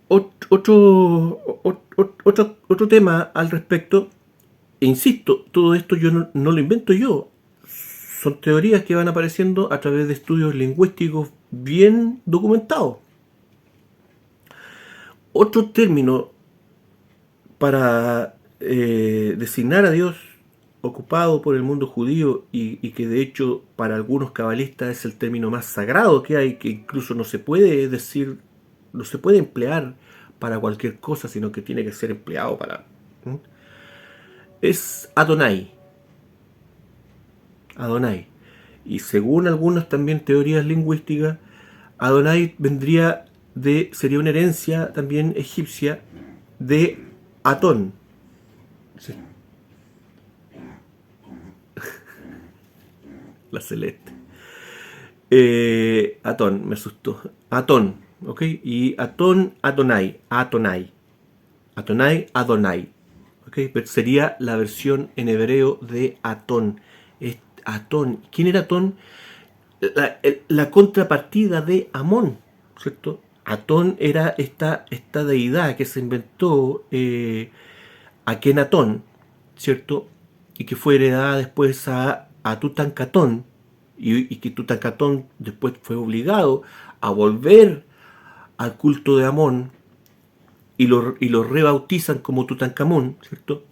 A: tema al respecto. E insisto, todo esto yo no lo invento yo. Son teorías que van apareciendo a través de estudios lingüísticos bien documentados. Otro término para designar a Dios ocupado por el mundo judío y que de hecho para algunos cabalistas es el término más sagrado que hay, que incluso no se puede decir, no se puede emplear para cualquier cosa, sino que tiene que ser empleado para... ¿Mm? Es Adonai. Adonai. Y según algunas también teorías lingüísticas, Adonai sería una herencia también egipcia de Atón. Sí. La celeste. Atón, me asustó. Atón, ¿ok? Y Atón, Adonai. Adonai. ¿Ok? Pero sería la versión en hebreo de Atón. Atón. ¿Quién era Atón? La contrapartida de Amón, ¿cierto? Atón era esta deidad que se inventó Akenatón, ¿cierto? Y que fue heredada después a Tutankamón, y que Tutankamón después fue obligado a volver al culto de Amón y lo rebautizan como Tutankamón, ¿cierto?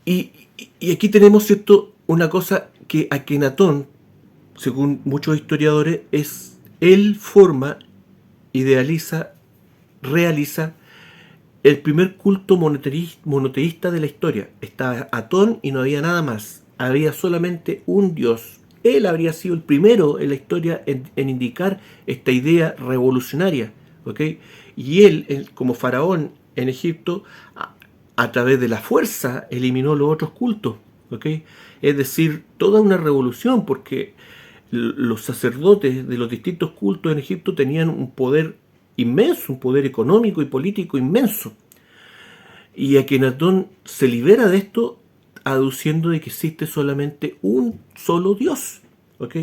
A: Y aquí tenemos, ¿cierto?, una cosa que Akenatón, según muchos historiadores, él forma, idealiza, realiza el primer culto monoteísta de la historia. Estaba Atón y no había nada más. Había solamente un Dios. Él habría sido el primero en la historia en indicar esta idea revolucionaria, ¿ok? Y él, como faraón en Egipto, a través de la fuerza, eliminó los otros cultos, ¿ok? Es decir, toda una revolución, porque los sacerdotes de los distintos cultos en Egipto tenían un poder inmenso, un poder económico y político inmenso. Y Akenatón se libera de esto aduciendo de que existe solamente un solo Dios, ¿ok?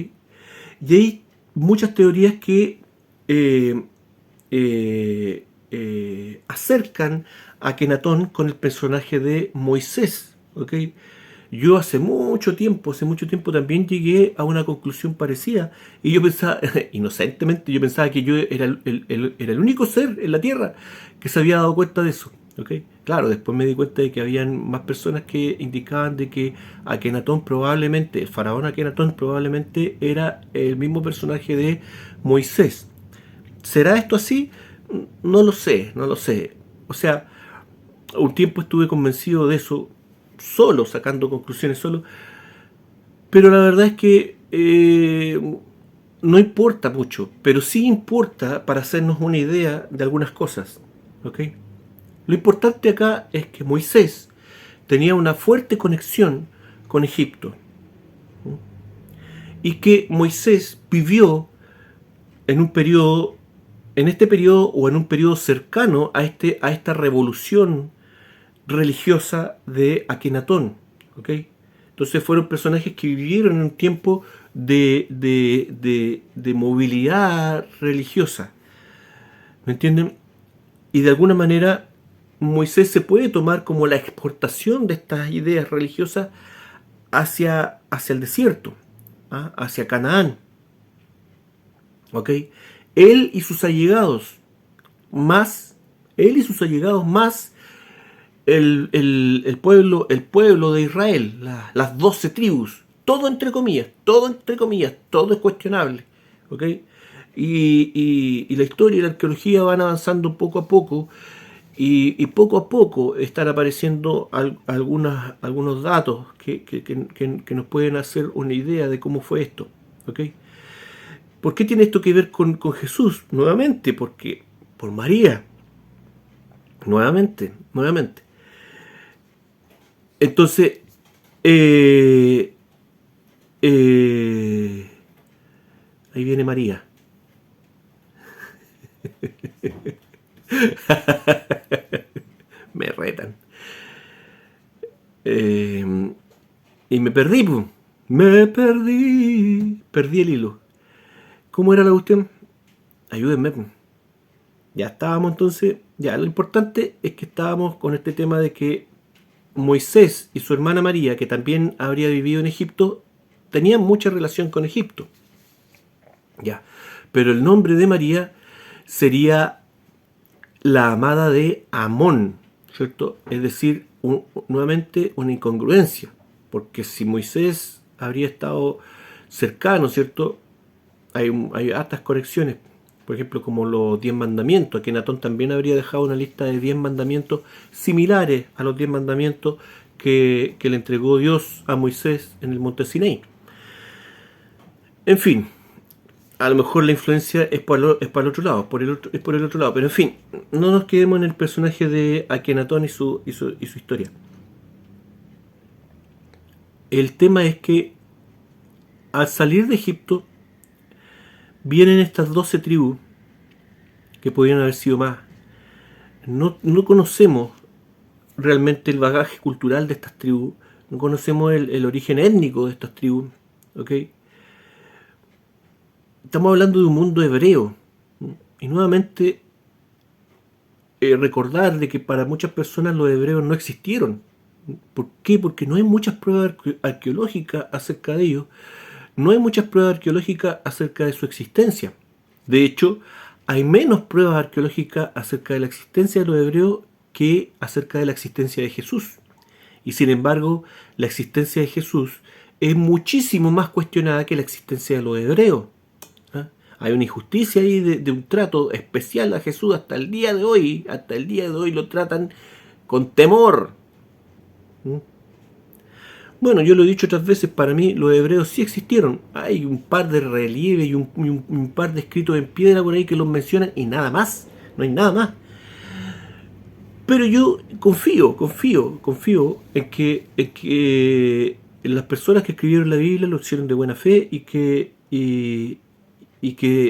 A: Y hay muchas teorías que acercan a Akenatón con el personaje de Moisés, ¿ok? Yo hace mucho tiempo también llegué a una conclusión parecida y yo pensaba, inocentemente, yo pensaba que yo era el único ser en la tierra que se había dado cuenta de eso, ¿ok? Claro, después me di cuenta de que habían más personas que indicaban de que Akenatón probablemente, el faraón Akenatón probablemente era el mismo personaje de Moisés. ¿Será esto así? No lo sé, no lo sé. O sea, un tiempo estuve convencido de eso, solo, sacando conclusiones solo, pero la verdad es que no importa mucho, pero sí importa para hacernos una idea de algunas cosas, ¿ok? Lo importante acá es que Moisés tenía una fuerte conexión con Egipto, ¿sí? Y que Moisés vivió en un periodo, en este periodo o en un periodo cercano a esta revolución religiosa de Akenatón, ¿ok? Entonces fueron personajes que vivieron en un tiempo de movilidad religiosa, ¿me entienden? Y de alguna manera Moisés se puede tomar como la exportación de estas ideas religiosas hacia el desierto, ¿ah? Hacia Canaán, ¿ok? Él y sus allegados, más, él y sus allegados más el pueblo de Israel, las 12 tribus, todo entre comillas, todo es cuestionable, ¿ok? Y la historia y la arqueología van avanzando poco a poco y poco a poco están apareciendo algunos datos que nos pueden hacer una idea de cómo fue esto, ¿ok? ¿Por qué tiene esto que ver con Jesús? Nuevamente, porque por María, nuevamente. Entonces, Eh, eh, ahí viene María. Me retan. Eh, y me perdí, pum. Me perdí. Perdí el hilo. ¿Cómo era la cuestión? Ayúdenme, pum. Ya estábamos entonces. Ya, lo importante es que estábamos con este tema de que Moisés y su hermana María, que también habría vivido en Egipto, tenían mucha relación con Egipto. Ya. Pero el nombre de María sería la amada de Amón, ¿cierto? Es decir, nuevamente una incongruencia, porque si Moisés habría estado cercano, ¿cierto? Hay hartas correcciones, por ejemplo, como los 10 mandamientos. Akenatón también habría dejado una lista de 10 mandamientos similares a los 10 mandamientos que le entregó Dios a Moisés en el monte Sinaí. En fin, a lo mejor la influencia es para el otro lado, es por el otro lado. Pero en fin, no nos quedemos en el personaje de Akenatón y su historia. El tema es que al salir de Egipto vienen estas 12 tribus, que podrían haber sido más. No conocemos realmente el bagaje cultural de estas tribus, no conocemos el origen étnico de estas tribus, ¿ok? Estamos hablando de un mundo hebreo, y nuevamente recordar de que para muchas personas los hebreos no existieron. ¿Por qué? Porque no hay muchas pruebas arqueológicas acerca de ellos, no hay muchas pruebas arqueológicas acerca de su existencia. De hecho, hay menos pruebas arqueológicas acerca de la existencia de los hebreos que acerca de la existencia de Jesús. Y sin embargo, la existencia de Jesús es muchísimo más cuestionada que la existencia de los hebreos. ¿Ah? Hay una injusticia ahí de un trato especial a Jesús hasta el día de hoy. Hasta el día de hoy lo tratan con temor. ¿Mm? Bueno, yo lo he dicho otras veces, para mí los hebreos sí existieron. Hay un par de relieves y un par de escritos en piedra por ahí que los mencionan y nada más. No hay nada más. Pero yo confío en que las personas que escribieron la Biblia lo hicieron de buena fe y que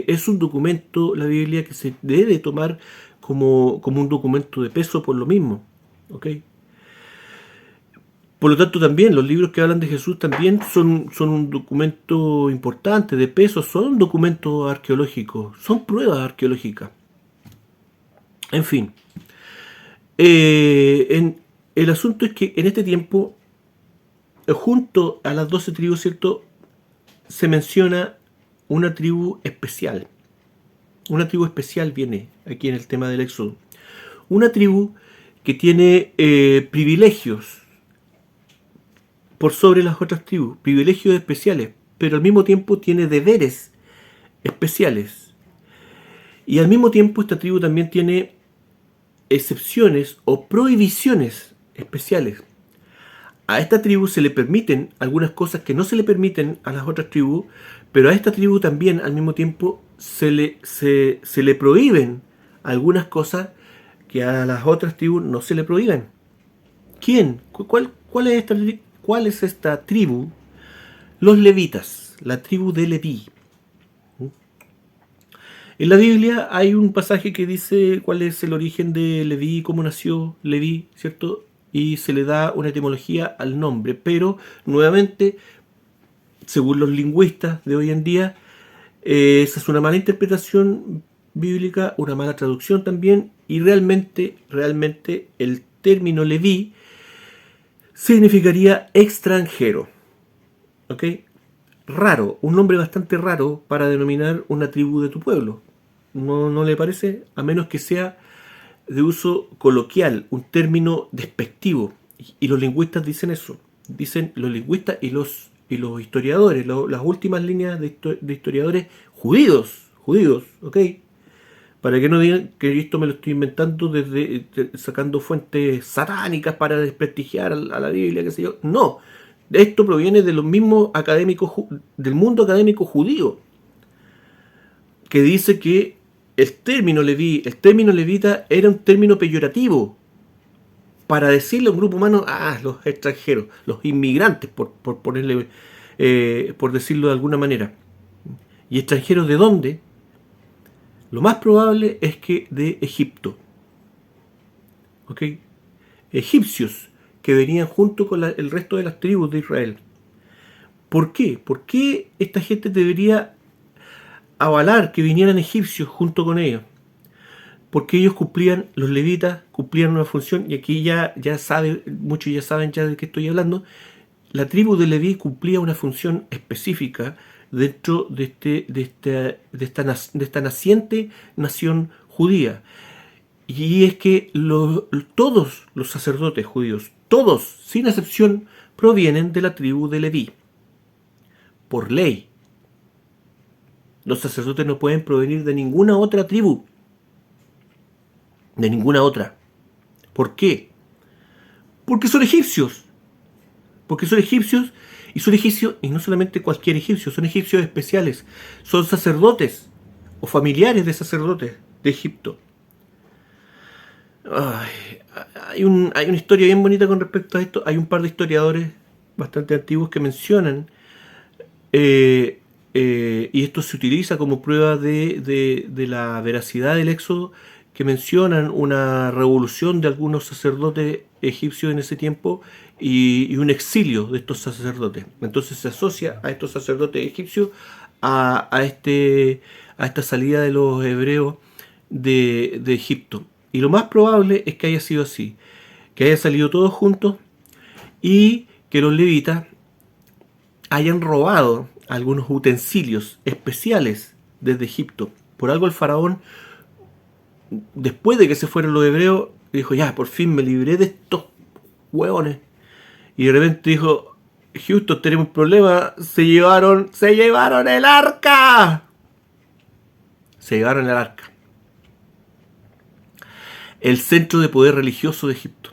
A: es un documento, la Biblia, que se debe tomar como un documento de peso por lo mismo. ¿Ok? Por lo tanto, también los libros que hablan de Jesús también son un documento importante, de peso, son documentos arqueológicos, son pruebas arqueológicas. En fin, el asunto es que en este tiempo, junto a las 12 tribus, ¿cierto? Se menciona una tribu especial. Una tribu especial viene aquí en el tema del Éxodo. Una tribu que tiene privilegios por sobre las otras tribus, privilegios especiales, pero al mismo tiempo tiene deberes especiales. Y al mismo tiempo esta tribu también tiene excepciones o prohibiciones especiales. A esta tribu se le permiten algunas cosas que no se le permiten a las otras tribus, pero a esta tribu también al mismo tiempo se le prohíben algunas cosas que a las otras tribus no se le prohíben. ¿Quién? ¿Cuál es esta tribu? Los levitas, la tribu de Leví. En la Biblia hay un pasaje que dice cuál es el origen de Leví, cómo nació Leví, ¿cierto? Y se le da una etimología al nombre, pero nuevamente, según los lingüistas de hoy en día, esa es una mala interpretación bíblica, una mala traducción también, y realmente el término Leví significaría extranjero, ¿ok? Raro, un nombre bastante raro para denominar una tribu de tu pueblo. ¿No le parece? A menos que sea de uso coloquial, un término despectivo. Y los lingüistas dicen eso. Dicen los lingüistas y los historiadores, las últimas líneas de historiadores judíos, ¿ok? Para que no digan que esto me lo estoy inventando sacando fuentes satánicas para desprestigiar a la Biblia, qué sé yo. No, esto proviene de los mismos académicos del mundo académico judío, que dice que el término levita era un término peyorativo. para decirle a un grupo humano, los extranjeros, los inmigrantes, por ponerle, por decirlo de alguna manera. ¿Y extranjeros de dónde? Lo más probable es que de Egipto. ¿Ok? Egipcios que venían junto con el resto de las tribus de Israel. ¿Por qué? ¿Por qué esta gente debería avalar que vinieran egipcios junto con ellos? Porque ellos cumplían, los levitas cumplían una función, y aquí muchos ya saben ya de qué estoy hablando. La tribu de Leví cumplía una función específica dentro de esta naciente nación judía. Y es que todos los sacerdotes judíos, todos, sin excepción, provienen de la tribu de Leví. Por ley. Los sacerdotes no pueden provenir de ninguna otra tribu. De ninguna otra. ¿Por qué? Porque son egipcios. Porque son egipcios, y no solamente cualquier egipcio, son egipcios especiales. Son sacerdotes o familiares de sacerdotes de Egipto. Hay una historia bien bonita con respecto a esto. Hay un par de historiadores bastante antiguos que mencionan, y esto se utiliza como prueba de la veracidad del Éxodo, que mencionan una revolución de algunos sacerdotes egipcios en ese tiempo y un exilio de estos sacerdotes. Entonces se asocia a estos sacerdotes egipcios a esta salida de los hebreos de Egipto. Y lo más probable es que haya sido así, que hayan salido todos juntos y que los levitas hayan robado algunos utensilios especiales desde Egipto. Por algo el faraón, después de que se fueron los hebreos, dijo, ya, por fin me libré de estos hueones. Y de repente dijo, Houston, tenemos un problema, se llevaron el arca. Se llevaron el arca. El centro de poder religioso de Egipto.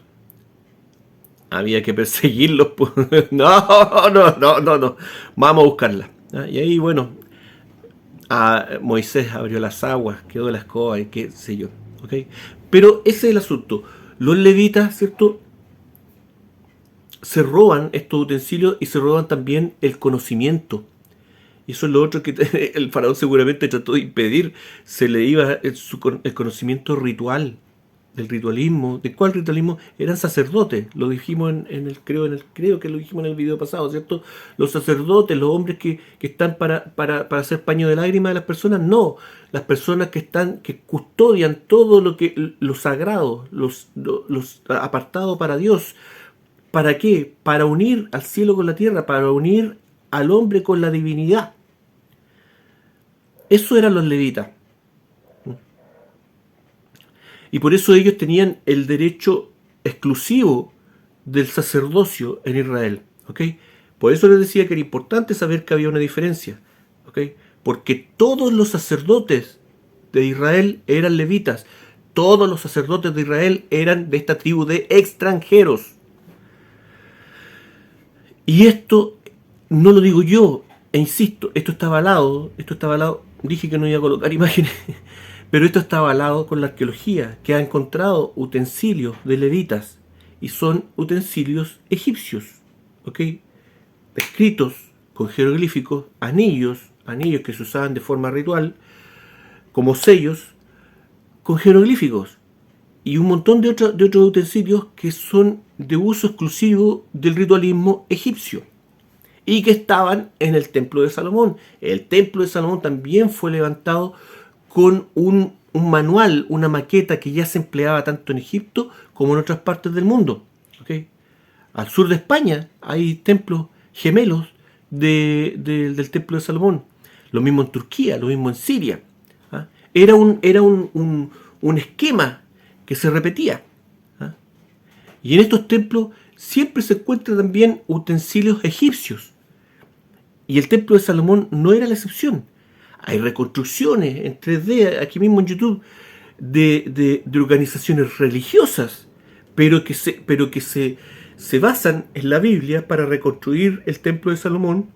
A: Había que perseguirlos. No. Vamos a buscarla. Y ahí, bueno, Moisés abrió las aguas, quedó la escoba y qué sé yo. ¿Okay? Pero ese es el asunto. Los levitas, ¿cierto?, se roban estos utensilios y se roban también el conocimiento. Y eso es lo otro que el faraón seguramente trató de impedir. Se le iba el conocimiento ritual, del ritualismo. ¿De cuál ritualismo? Eran sacerdotes. Lo dijimos creo que lo dijimos en el video pasado, ¿cierto? Los sacerdotes, los hombres que están para hacer paño de lágrimas de las personas, no. Las personas que custodian todo lo sagrado, los apartados para Dios. ¿Para qué? Para unir al cielo con la tierra, para unir al hombre con la divinidad. Eso eran los levitas. Y por eso ellos tenían el derecho exclusivo del sacerdocio en Israel. ¿Okay? Por eso les decía que era importante saber que había una diferencia. ¿Okay? Porque todos los sacerdotes de Israel eran levitas. Todos los sacerdotes de Israel eran de esta tribu de extranjeros. Y esto no lo digo yo, e insisto, esto está avalado, dije que no iba a colocar imágenes, pero esto está avalado con la arqueología, que ha encontrado utensilios de levitas, y son utensilios egipcios, ¿ok? Escritos con jeroglíficos, anillos que se usaban de forma ritual, como sellos, con jeroglíficos, y un montón de otros utensilios que son de uso exclusivo del ritualismo egipcio y que estaban en el templo de Salomón. El templo de Salomón también fue levantado con un manual, una maqueta que ya se empleaba tanto en Egipto como en otras partes del mundo. ¿Okay? Al sur de España hay templos gemelos del templo de Salomón. Lo mismo en Turquía, lo mismo en Siria. ¿Ah? Era un esquema que se repetía. ¿Ah? Y en estos templos siempre se encuentran también utensilios egipcios. Y el templo de Salomón no era la excepción. Hay reconstrucciones en 3D, aquí mismo en YouTube, de organizaciones religiosas, pero que se basan en la Biblia para reconstruir el templo de Salomón.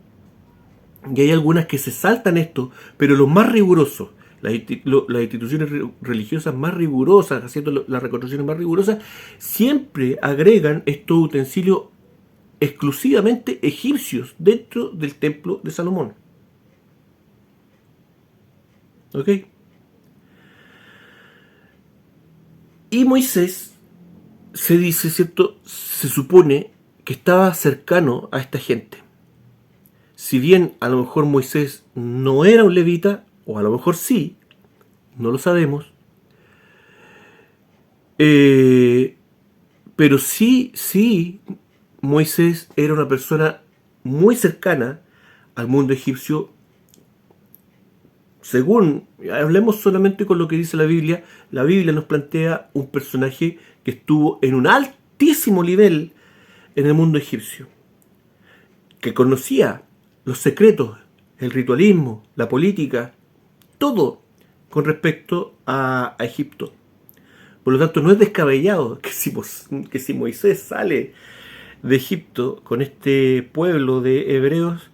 A: Y hay algunas que se saltan esto, pero los más rigurosos, las instituciones religiosas más rigurosas, haciendo las reconstrucciones más rigurosas, siempre agregan estos utensilios exclusivamente egipcios dentro del templo de Salomón. ¿Ok? Y Moisés se dice, ¿cierto? Se supone que estaba cercano a esta gente. Si bien a lo mejor Moisés no era un levita, o a lo mejor sí, no lo sabemos, pero sí, Moisés era una persona muy cercana al mundo egipcio. Según, hablemos solamente con lo que dice la Biblia nos plantea un personaje que estuvo en un altísimo nivel en el mundo egipcio, que conocía los secretos, el ritualismo, la política, todo con respecto a Egipto. Por lo tanto, no es descabellado que si Moisés sale de Egipto con este pueblo de hebreos,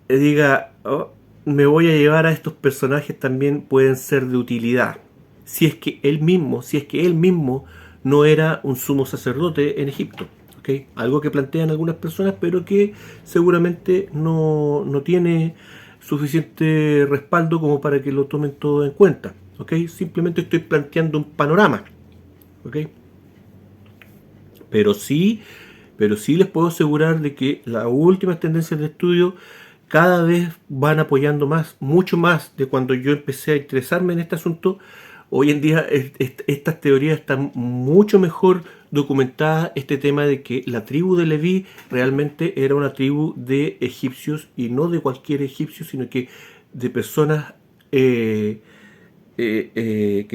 A: diga, oh, me voy a llevar a estos personajes, también pueden ser de utilidad. Si es que él mismo no era un sumo sacerdote en Egipto. ¿Okay? Algo que plantean algunas personas, pero que seguramente no tiene suficiente respaldo como para que lo tomen todo en cuenta. ¿Okay? Simplemente estoy planteando un panorama. ¿Okay? Pero sí les puedo asegurar de que las últimas tendencias de estudio cada vez van apoyando mucho más de cuando yo empecé a interesarme en este asunto. Hoy en día estas teorías están mucho mejor documentadas, este tema de que la tribu de Leví realmente era una tribu de egipcios, y no de cualquier egipcio, sino que de personas que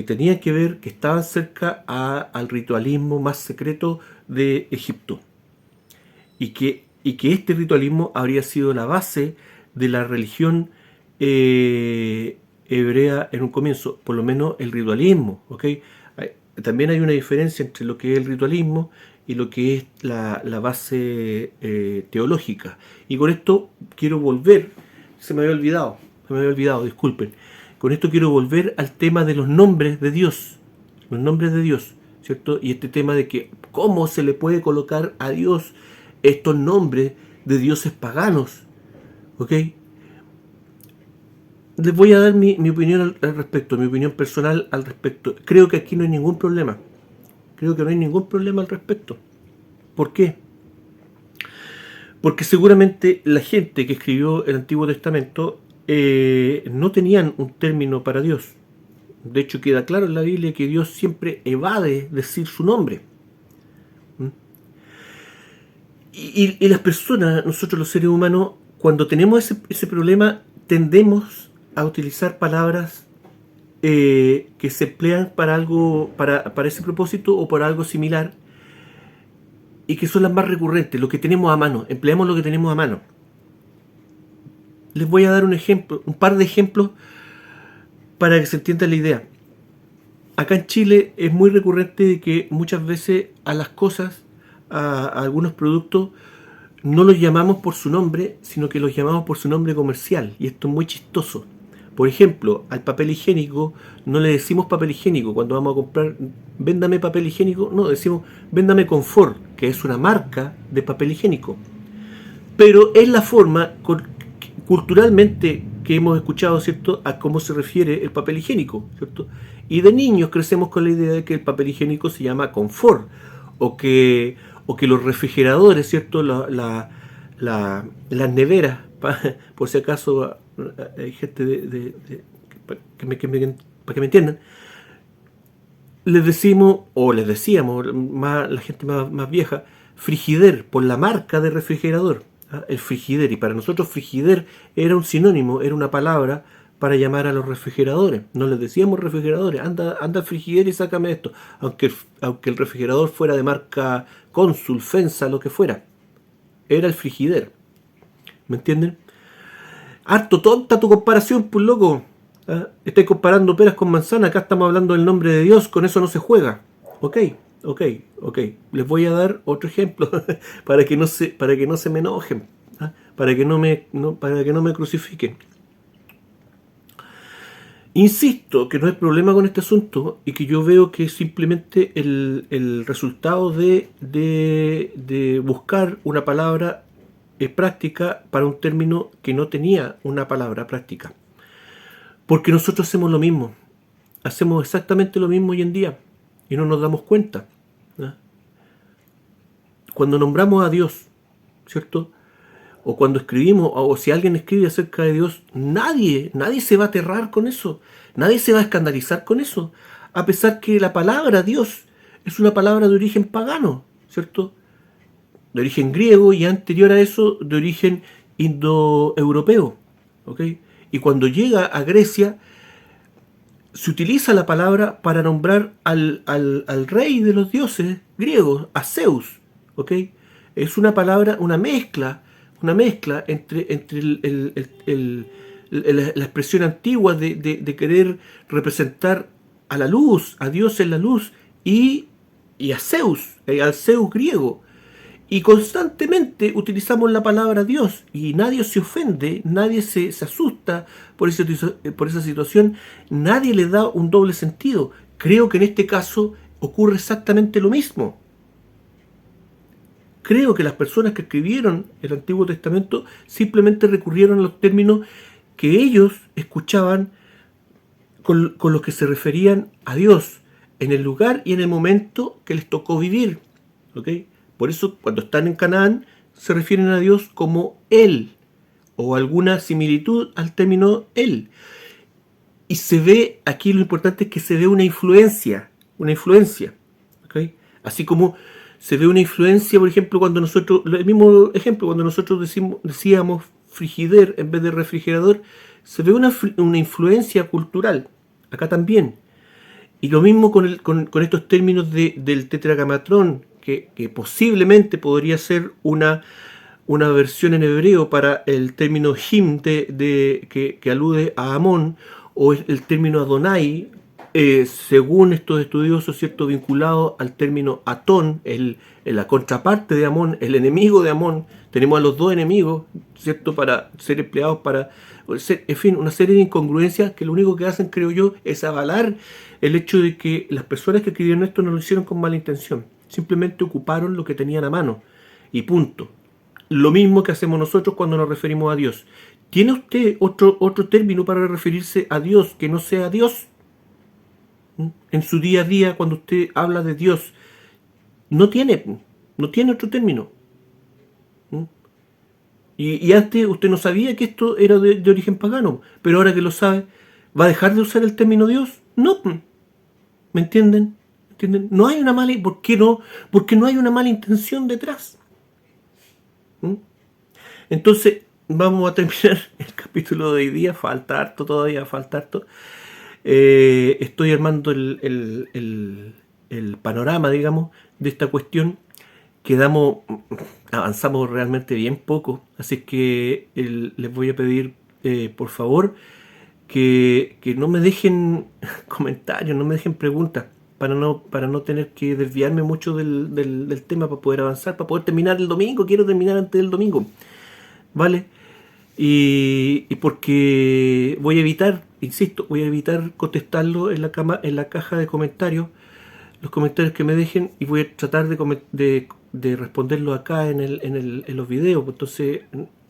A: tenían que ver, que estaban cerca al ritualismo más secreto de Egipto. Y que este ritualismo habría sido la base de la religión hebrea en un comienzo, por lo menos el ritualismo. ¿Okay? También hay una diferencia entre lo que es el ritualismo y lo que es la base teológica. Y con esto quiero volver, se me había olvidado, disculpen. Con esto quiero volver al tema de los nombres de Dios, ¿cierto? Y este tema de que cómo se le puede colocar a Dios estos nombres de dioses paganos. ¿Ok? Les voy a dar mi opinión al respecto, mi opinión personal al respecto. Creo que aquí no hay ningún problema. Al respecto. ¿Por qué? Porque seguramente la gente que escribió el Antiguo Testamento no tenían un término para Dios. De hecho, queda claro en la Biblia que Dios siempre evade decir su nombre. Y las personas, nosotros los seres humanos, cuando tenemos ese problema, tendemos a utilizar palabras que se emplean para algo, para ese propósito o para algo similar, y que son las más recurrentes, lo que tenemos a mano. Empleamos lo que tenemos a mano. Les voy a dar un par de ejemplos para que se entienda la idea. Acá en Chile es muy recurrente que muchas veces a las cosas, a algunos productos, no los llamamos por su nombre, sino que los llamamos por su nombre comercial. Y esto es muy chistoso. Por ejemplo, al papel higiénico no le decimos papel higiénico. Cuando vamos a comprar, véndame papel higiénico, no, decimos véndame Confort, que es una marca de papel higiénico. Pero es la forma culturalmente que hemos escuchado, ¿cierto?, a cómo se refiere el papel higiénico, ¿cierto? Y de niños crecemos con la idea de que el papel higiénico se llama Confort, o que los refrigeradores, ¿cierto?, las neveras, por si acaso hay gente para que me entiendan, les decimos, o les decíamos, la gente más vieja, frigider, por la marca de refrigerador. El frigider, y para nosotros frigider era un sinónimo, era una palabra para llamar a los refrigeradores. No les decíamos refrigeradores, anda al frigider y sácame esto, aunque el refrigerador fuera de marca Consul, Fensa, lo que fuera, era el frigider. ¿Me entienden? Harto tonta tu comparación, pues loco. Estoy comparando peras con manzanas, acá estamos hablando del nombre de Dios, con eso no se juega. Ok. Les voy a dar otro ejemplo para que no se me enojen, para que no me crucifiquen. Insisto que no hay problema con este asunto y que yo veo que simplemente el resultado de buscar una palabra práctica para un término que no tenía una palabra práctica. Porque nosotros hacemos exactamente lo mismo hoy en día y no nos damos cuenta, ¿no? Cuando nombramos a Dios, ¿cierto? O cuando escribimos, o si alguien escribe acerca de Dios, nadie se va a aterrar con eso, nadie se va a escandalizar con eso, a pesar que la palabra Dios es una palabra de origen pagano, ¿cierto? De origen griego y anterior a eso de origen indoeuropeo, ¿ok? Y cuando llega a Grecia, se utiliza la palabra para nombrar al rey de los dioses griegos, a Zeus, ¿ok? Es una palabra, una mezcla entre la expresión antigua de querer representar a la luz, a Dios en la luz, y a Zeus, al Zeus griego. Y constantemente utilizamos la palabra Dios y nadie se ofende, nadie se asusta por esa situación, nadie le da un doble sentido. Creo que en este caso ocurre exactamente lo mismo. Creo que las personas que escribieron el Antiguo Testamento simplemente recurrieron a los términos que ellos escuchaban con los que se referían a Dios en el lugar y en el momento que les tocó vivir, ¿ok? Por eso cuando están en Canaán se refieren a Dios como Él o alguna similitud al término Él. Y se ve, aquí lo importante es que se ve una influencia, ¿okay? Así como se ve una influencia, por ejemplo, cuando nosotros, el mismo ejemplo, cuando nosotros decíamos frigider en vez de refrigerador, se ve una influencia cultural, acá también. Y lo mismo con estos términos del tetragamatrón, que posiblemente podría ser una versión en hebreo para el término him que alude a Amón, o el término Adonai, según estos estudiosos, ¿cierto?, vinculado al término Atón, la contraparte de Amón, el enemigo de Amón. Tenemos a los dos enemigos, ¿cierto?, para ser empleados para, en fin, una serie de incongruencias que lo único que hacen, creo yo, es avalar el hecho de que las personas que escribieron esto no lo hicieron con mala intención, simplemente ocuparon lo que tenían a mano y punto. Lo mismo que hacemos nosotros cuando nos referimos a Dios. ¿Tiene usted otro término para referirse a Dios que no sea Dios? En su día a día, cuando usted habla de Dios, no tiene otro término. Y antes usted no sabía que esto era de origen pagano, pero ahora que lo sabe, ¿va a dejar de usar el término Dios? No. ¿Me entienden? No hay una mala... ¿Por qué no? Porque no hay una mala intención detrás. Entonces, vamos a terminar el capítulo de hoy día. Falta harto todavía, falta harto. Estoy armando el panorama, digamos, de esta cuestión. Avanzamos realmente bien poco. Así que les voy a pedir, por favor, que no me dejen comentarios, no me dejen preguntas, para no tener que desviarme mucho del tema, para poder avanzar, para poder terminar el domingo. Quiero terminar antes del domingo, ¿vale? Y porque voy a evitar, insisto, contestarlo en la caja de comentarios, los comentarios que me dejen, y voy a tratar de responderlo acá en los videos. Entonces,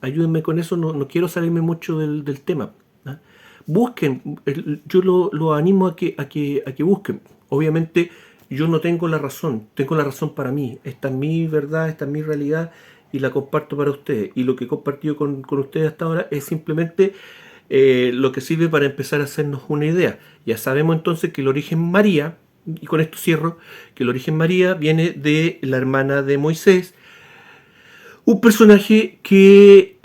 A: ayúdenme con eso, no quiero salirme mucho del tema, ¿no? Busquen, yo lo animo a que busquen. Obviamente yo no tengo la razón, tengo la razón para mí. Esta es mi verdad, esta es mi realidad y la comparto para ustedes. Y lo que he compartido con ustedes hasta ahora es simplemente lo que sirve para empezar a hacernos una idea. Ya sabemos entonces que el origen María, y con esto cierro, que el origen María viene de la hermana de Moisés, un personaje que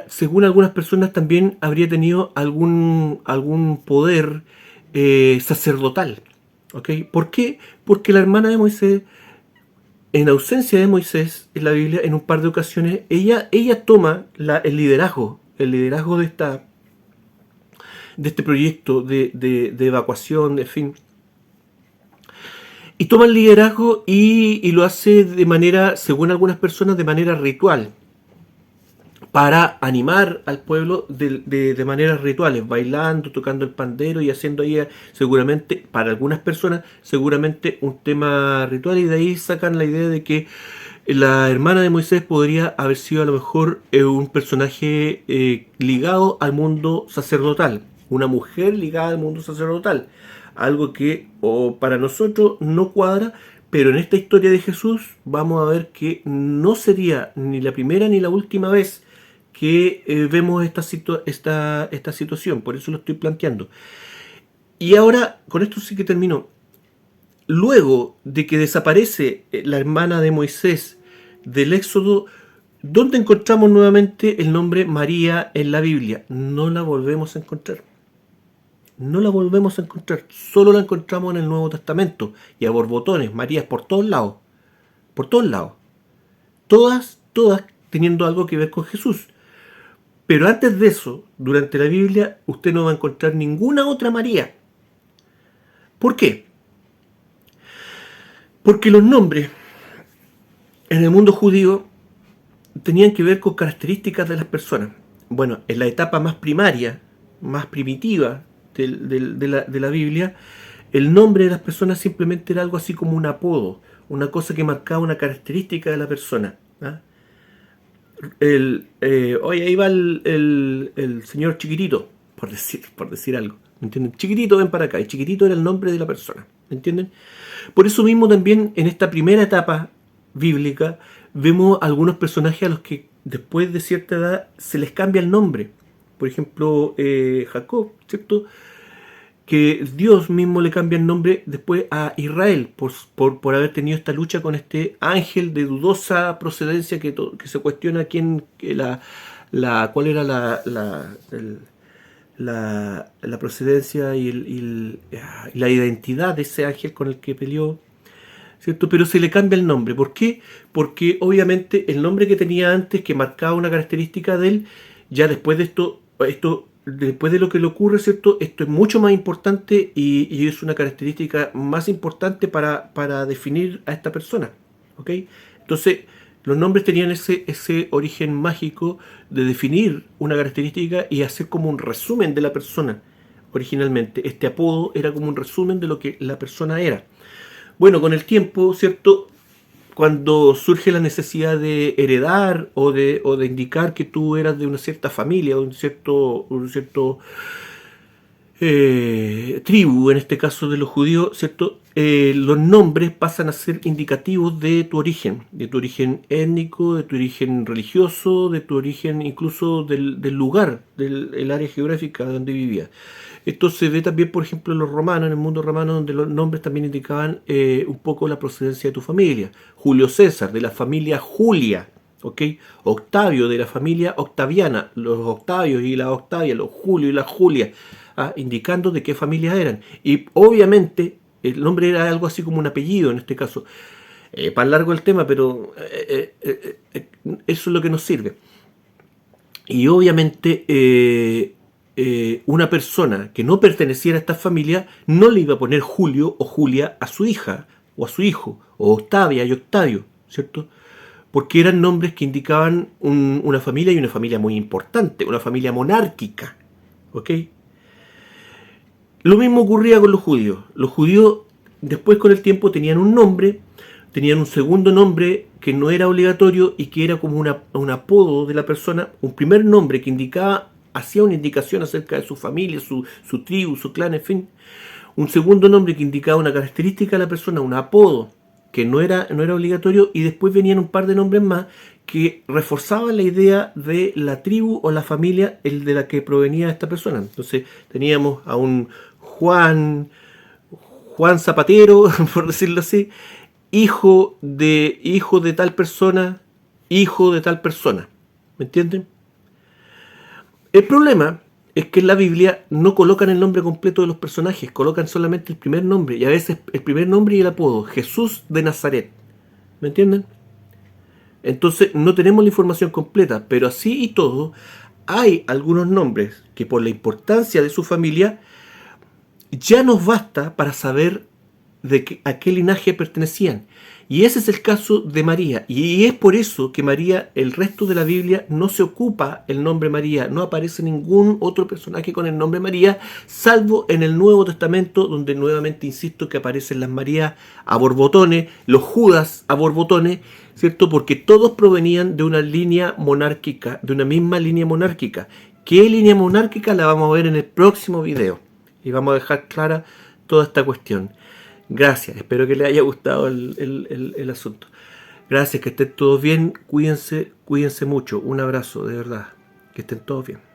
A: según algunas personas también habría tenido algún poder sacerdotal. ¿Ok? ¿Por qué? Porque la hermana de Moisés, en ausencia de Moisés, en la Biblia, en un par de ocasiones, ella toma el liderazgo de este proyecto de evacuación, en fin. Y toma el liderazgo y lo hace de manera, según algunas personas, de manera ritual, para animar al pueblo de maneras rituales, bailando, tocando el pandero y haciendo ahí seguramente, para algunas personas, seguramente un tema ritual, y de ahí sacan la idea de que la hermana de Moisés podría haber sido a lo mejor un personaje ligado al mundo sacerdotal, una mujer ligada al mundo sacerdotal, algo que para nosotros no cuadra, pero en esta historia de Jesús vamos a ver que no sería ni la primera ni la última vez que vemos esta situación, por eso lo estoy planteando. Y ahora, con esto sí que termino. Luego de que desaparece la hermana de Moisés del Éxodo, ¿dónde encontramos nuevamente el nombre María en la Biblia? No la volvemos a encontrar. No la volvemos a encontrar. Solo la encontramos en el Nuevo Testamento. Y a borbotones, Marías por todos lados. Por todos lados. Todas teniendo algo que ver con Jesús. Pero antes de eso, durante la Biblia, usted no va a encontrar ninguna otra María. ¿Por qué? Porque los nombres en el mundo judío tenían que ver con características de las personas. Bueno, en la etapa más primaria, más primitiva de la Biblia, el nombre de las personas simplemente era algo así como un apodo, una cosa que marcaba una característica de la persona. ¿Ah? Oye, ahí va el señor Chiquitito, por decir algo. ¿Me entienden? Chiquitito, ven para acá. Y Chiquitito era el nombre de la persona. ¿Me entienden? Por eso mismo también en esta primera etapa bíblica vemos algunos personajes a los que después de cierta edad se les cambia el nombre. Por ejemplo, Jacob, ¿cierto? Que Dios mismo le cambia el nombre después a Israel por haber tenido esta lucha con este ángel de dudosa procedencia que se cuestiona cuál era la procedencia y la identidad de ese ángel con el que peleó, ¿cierto? Pero se le cambia el nombre. ¿Por qué? Porque obviamente el nombre que tenía antes, que marcaba una característica de él, ya después de esto después de lo que le ocurre, ¿cierto? Esto es mucho más importante y es una característica más importante para definir a esta persona, ¿ok? Entonces, los nombres tenían ese origen mágico de definir una característica y hacer como un resumen de la persona originalmente. Este apodo era como un resumen de lo que la persona era. Bueno, con el tiempo, ¿cierto? Cuando surge la necesidad de heredar o de indicar que tú eras de una cierta familia, de un cierto tribu, en este caso de los judíos, ¿cierto? Los nombres pasan a ser indicativos de tu origen étnico, de tu origen religioso, de tu origen incluso del lugar, del área geográfica donde vivías. Esto se ve también, por ejemplo, en los romanos, en el mundo romano, donde los nombres también indicaban un poco la procedencia de tu familia. Julio César, de la familia Julia, ¿ok? Octavio, de la familia Octaviana, los Octavios y la Octavia, los Julio y la Julia, indicando de qué familias eran. Y obviamente el nombre era algo así como un apellido en este caso. Para largo el tema, pero eso es lo que nos sirve. Y obviamente una persona que no perteneciera a esta familia no le iba a poner Julio o Julia a su hija o a su hijo, o Octavia y Octavio, ¿cierto? Porque eran nombres que indicaban una familia, y una familia muy importante, una familia monárquica, ¿ok? Lo mismo ocurría con los judíos. Los judíos después con el tiempo tenían un nombre, tenían un segundo nombre que no era obligatorio y que era como un apodo de la persona, un primer nombre que hacía una indicación acerca de su familia, su tribu, su clan, en fin. Un segundo nombre que indicaba una característica de la persona, un apodo que no era obligatorio, y después venían un par de nombres más que reforzaban la idea de la tribu o la familia de la que provenía esta persona. Entonces teníamos a un Juan Zapatero, por decirlo así, hijo de tal persona, hijo de tal persona. ¿Me entienden? El problema es que en la Biblia no colocan el nombre completo de los personajes, colocan solamente el primer nombre, y a veces el primer nombre y el apodo, Jesús de Nazaret. ¿Me entienden? Entonces no tenemos la información completa, pero así y todo, hay algunos nombres que por la importancia de su familia ya nos basta para saber a qué linaje pertenecían. Y ese es el caso de María. Y es por eso que María, el resto de la Biblia, no se ocupa el nombre María. No aparece ningún otro personaje con el nombre María, salvo en el Nuevo Testamento, donde nuevamente insisto que aparecen las Marías a borbotones, los Judas a borbotones, ¿cierto? Porque todos provenían de una línea monárquica, de una misma línea monárquica. ¿Qué línea monárquica? La vamos a ver en el próximo video. Y vamos a dejar clara toda esta cuestión. Gracias, espero que les haya gustado el asunto. Gracias, que estén todos bien, cuídense mucho. Un abrazo, de verdad. Que estén todos bien.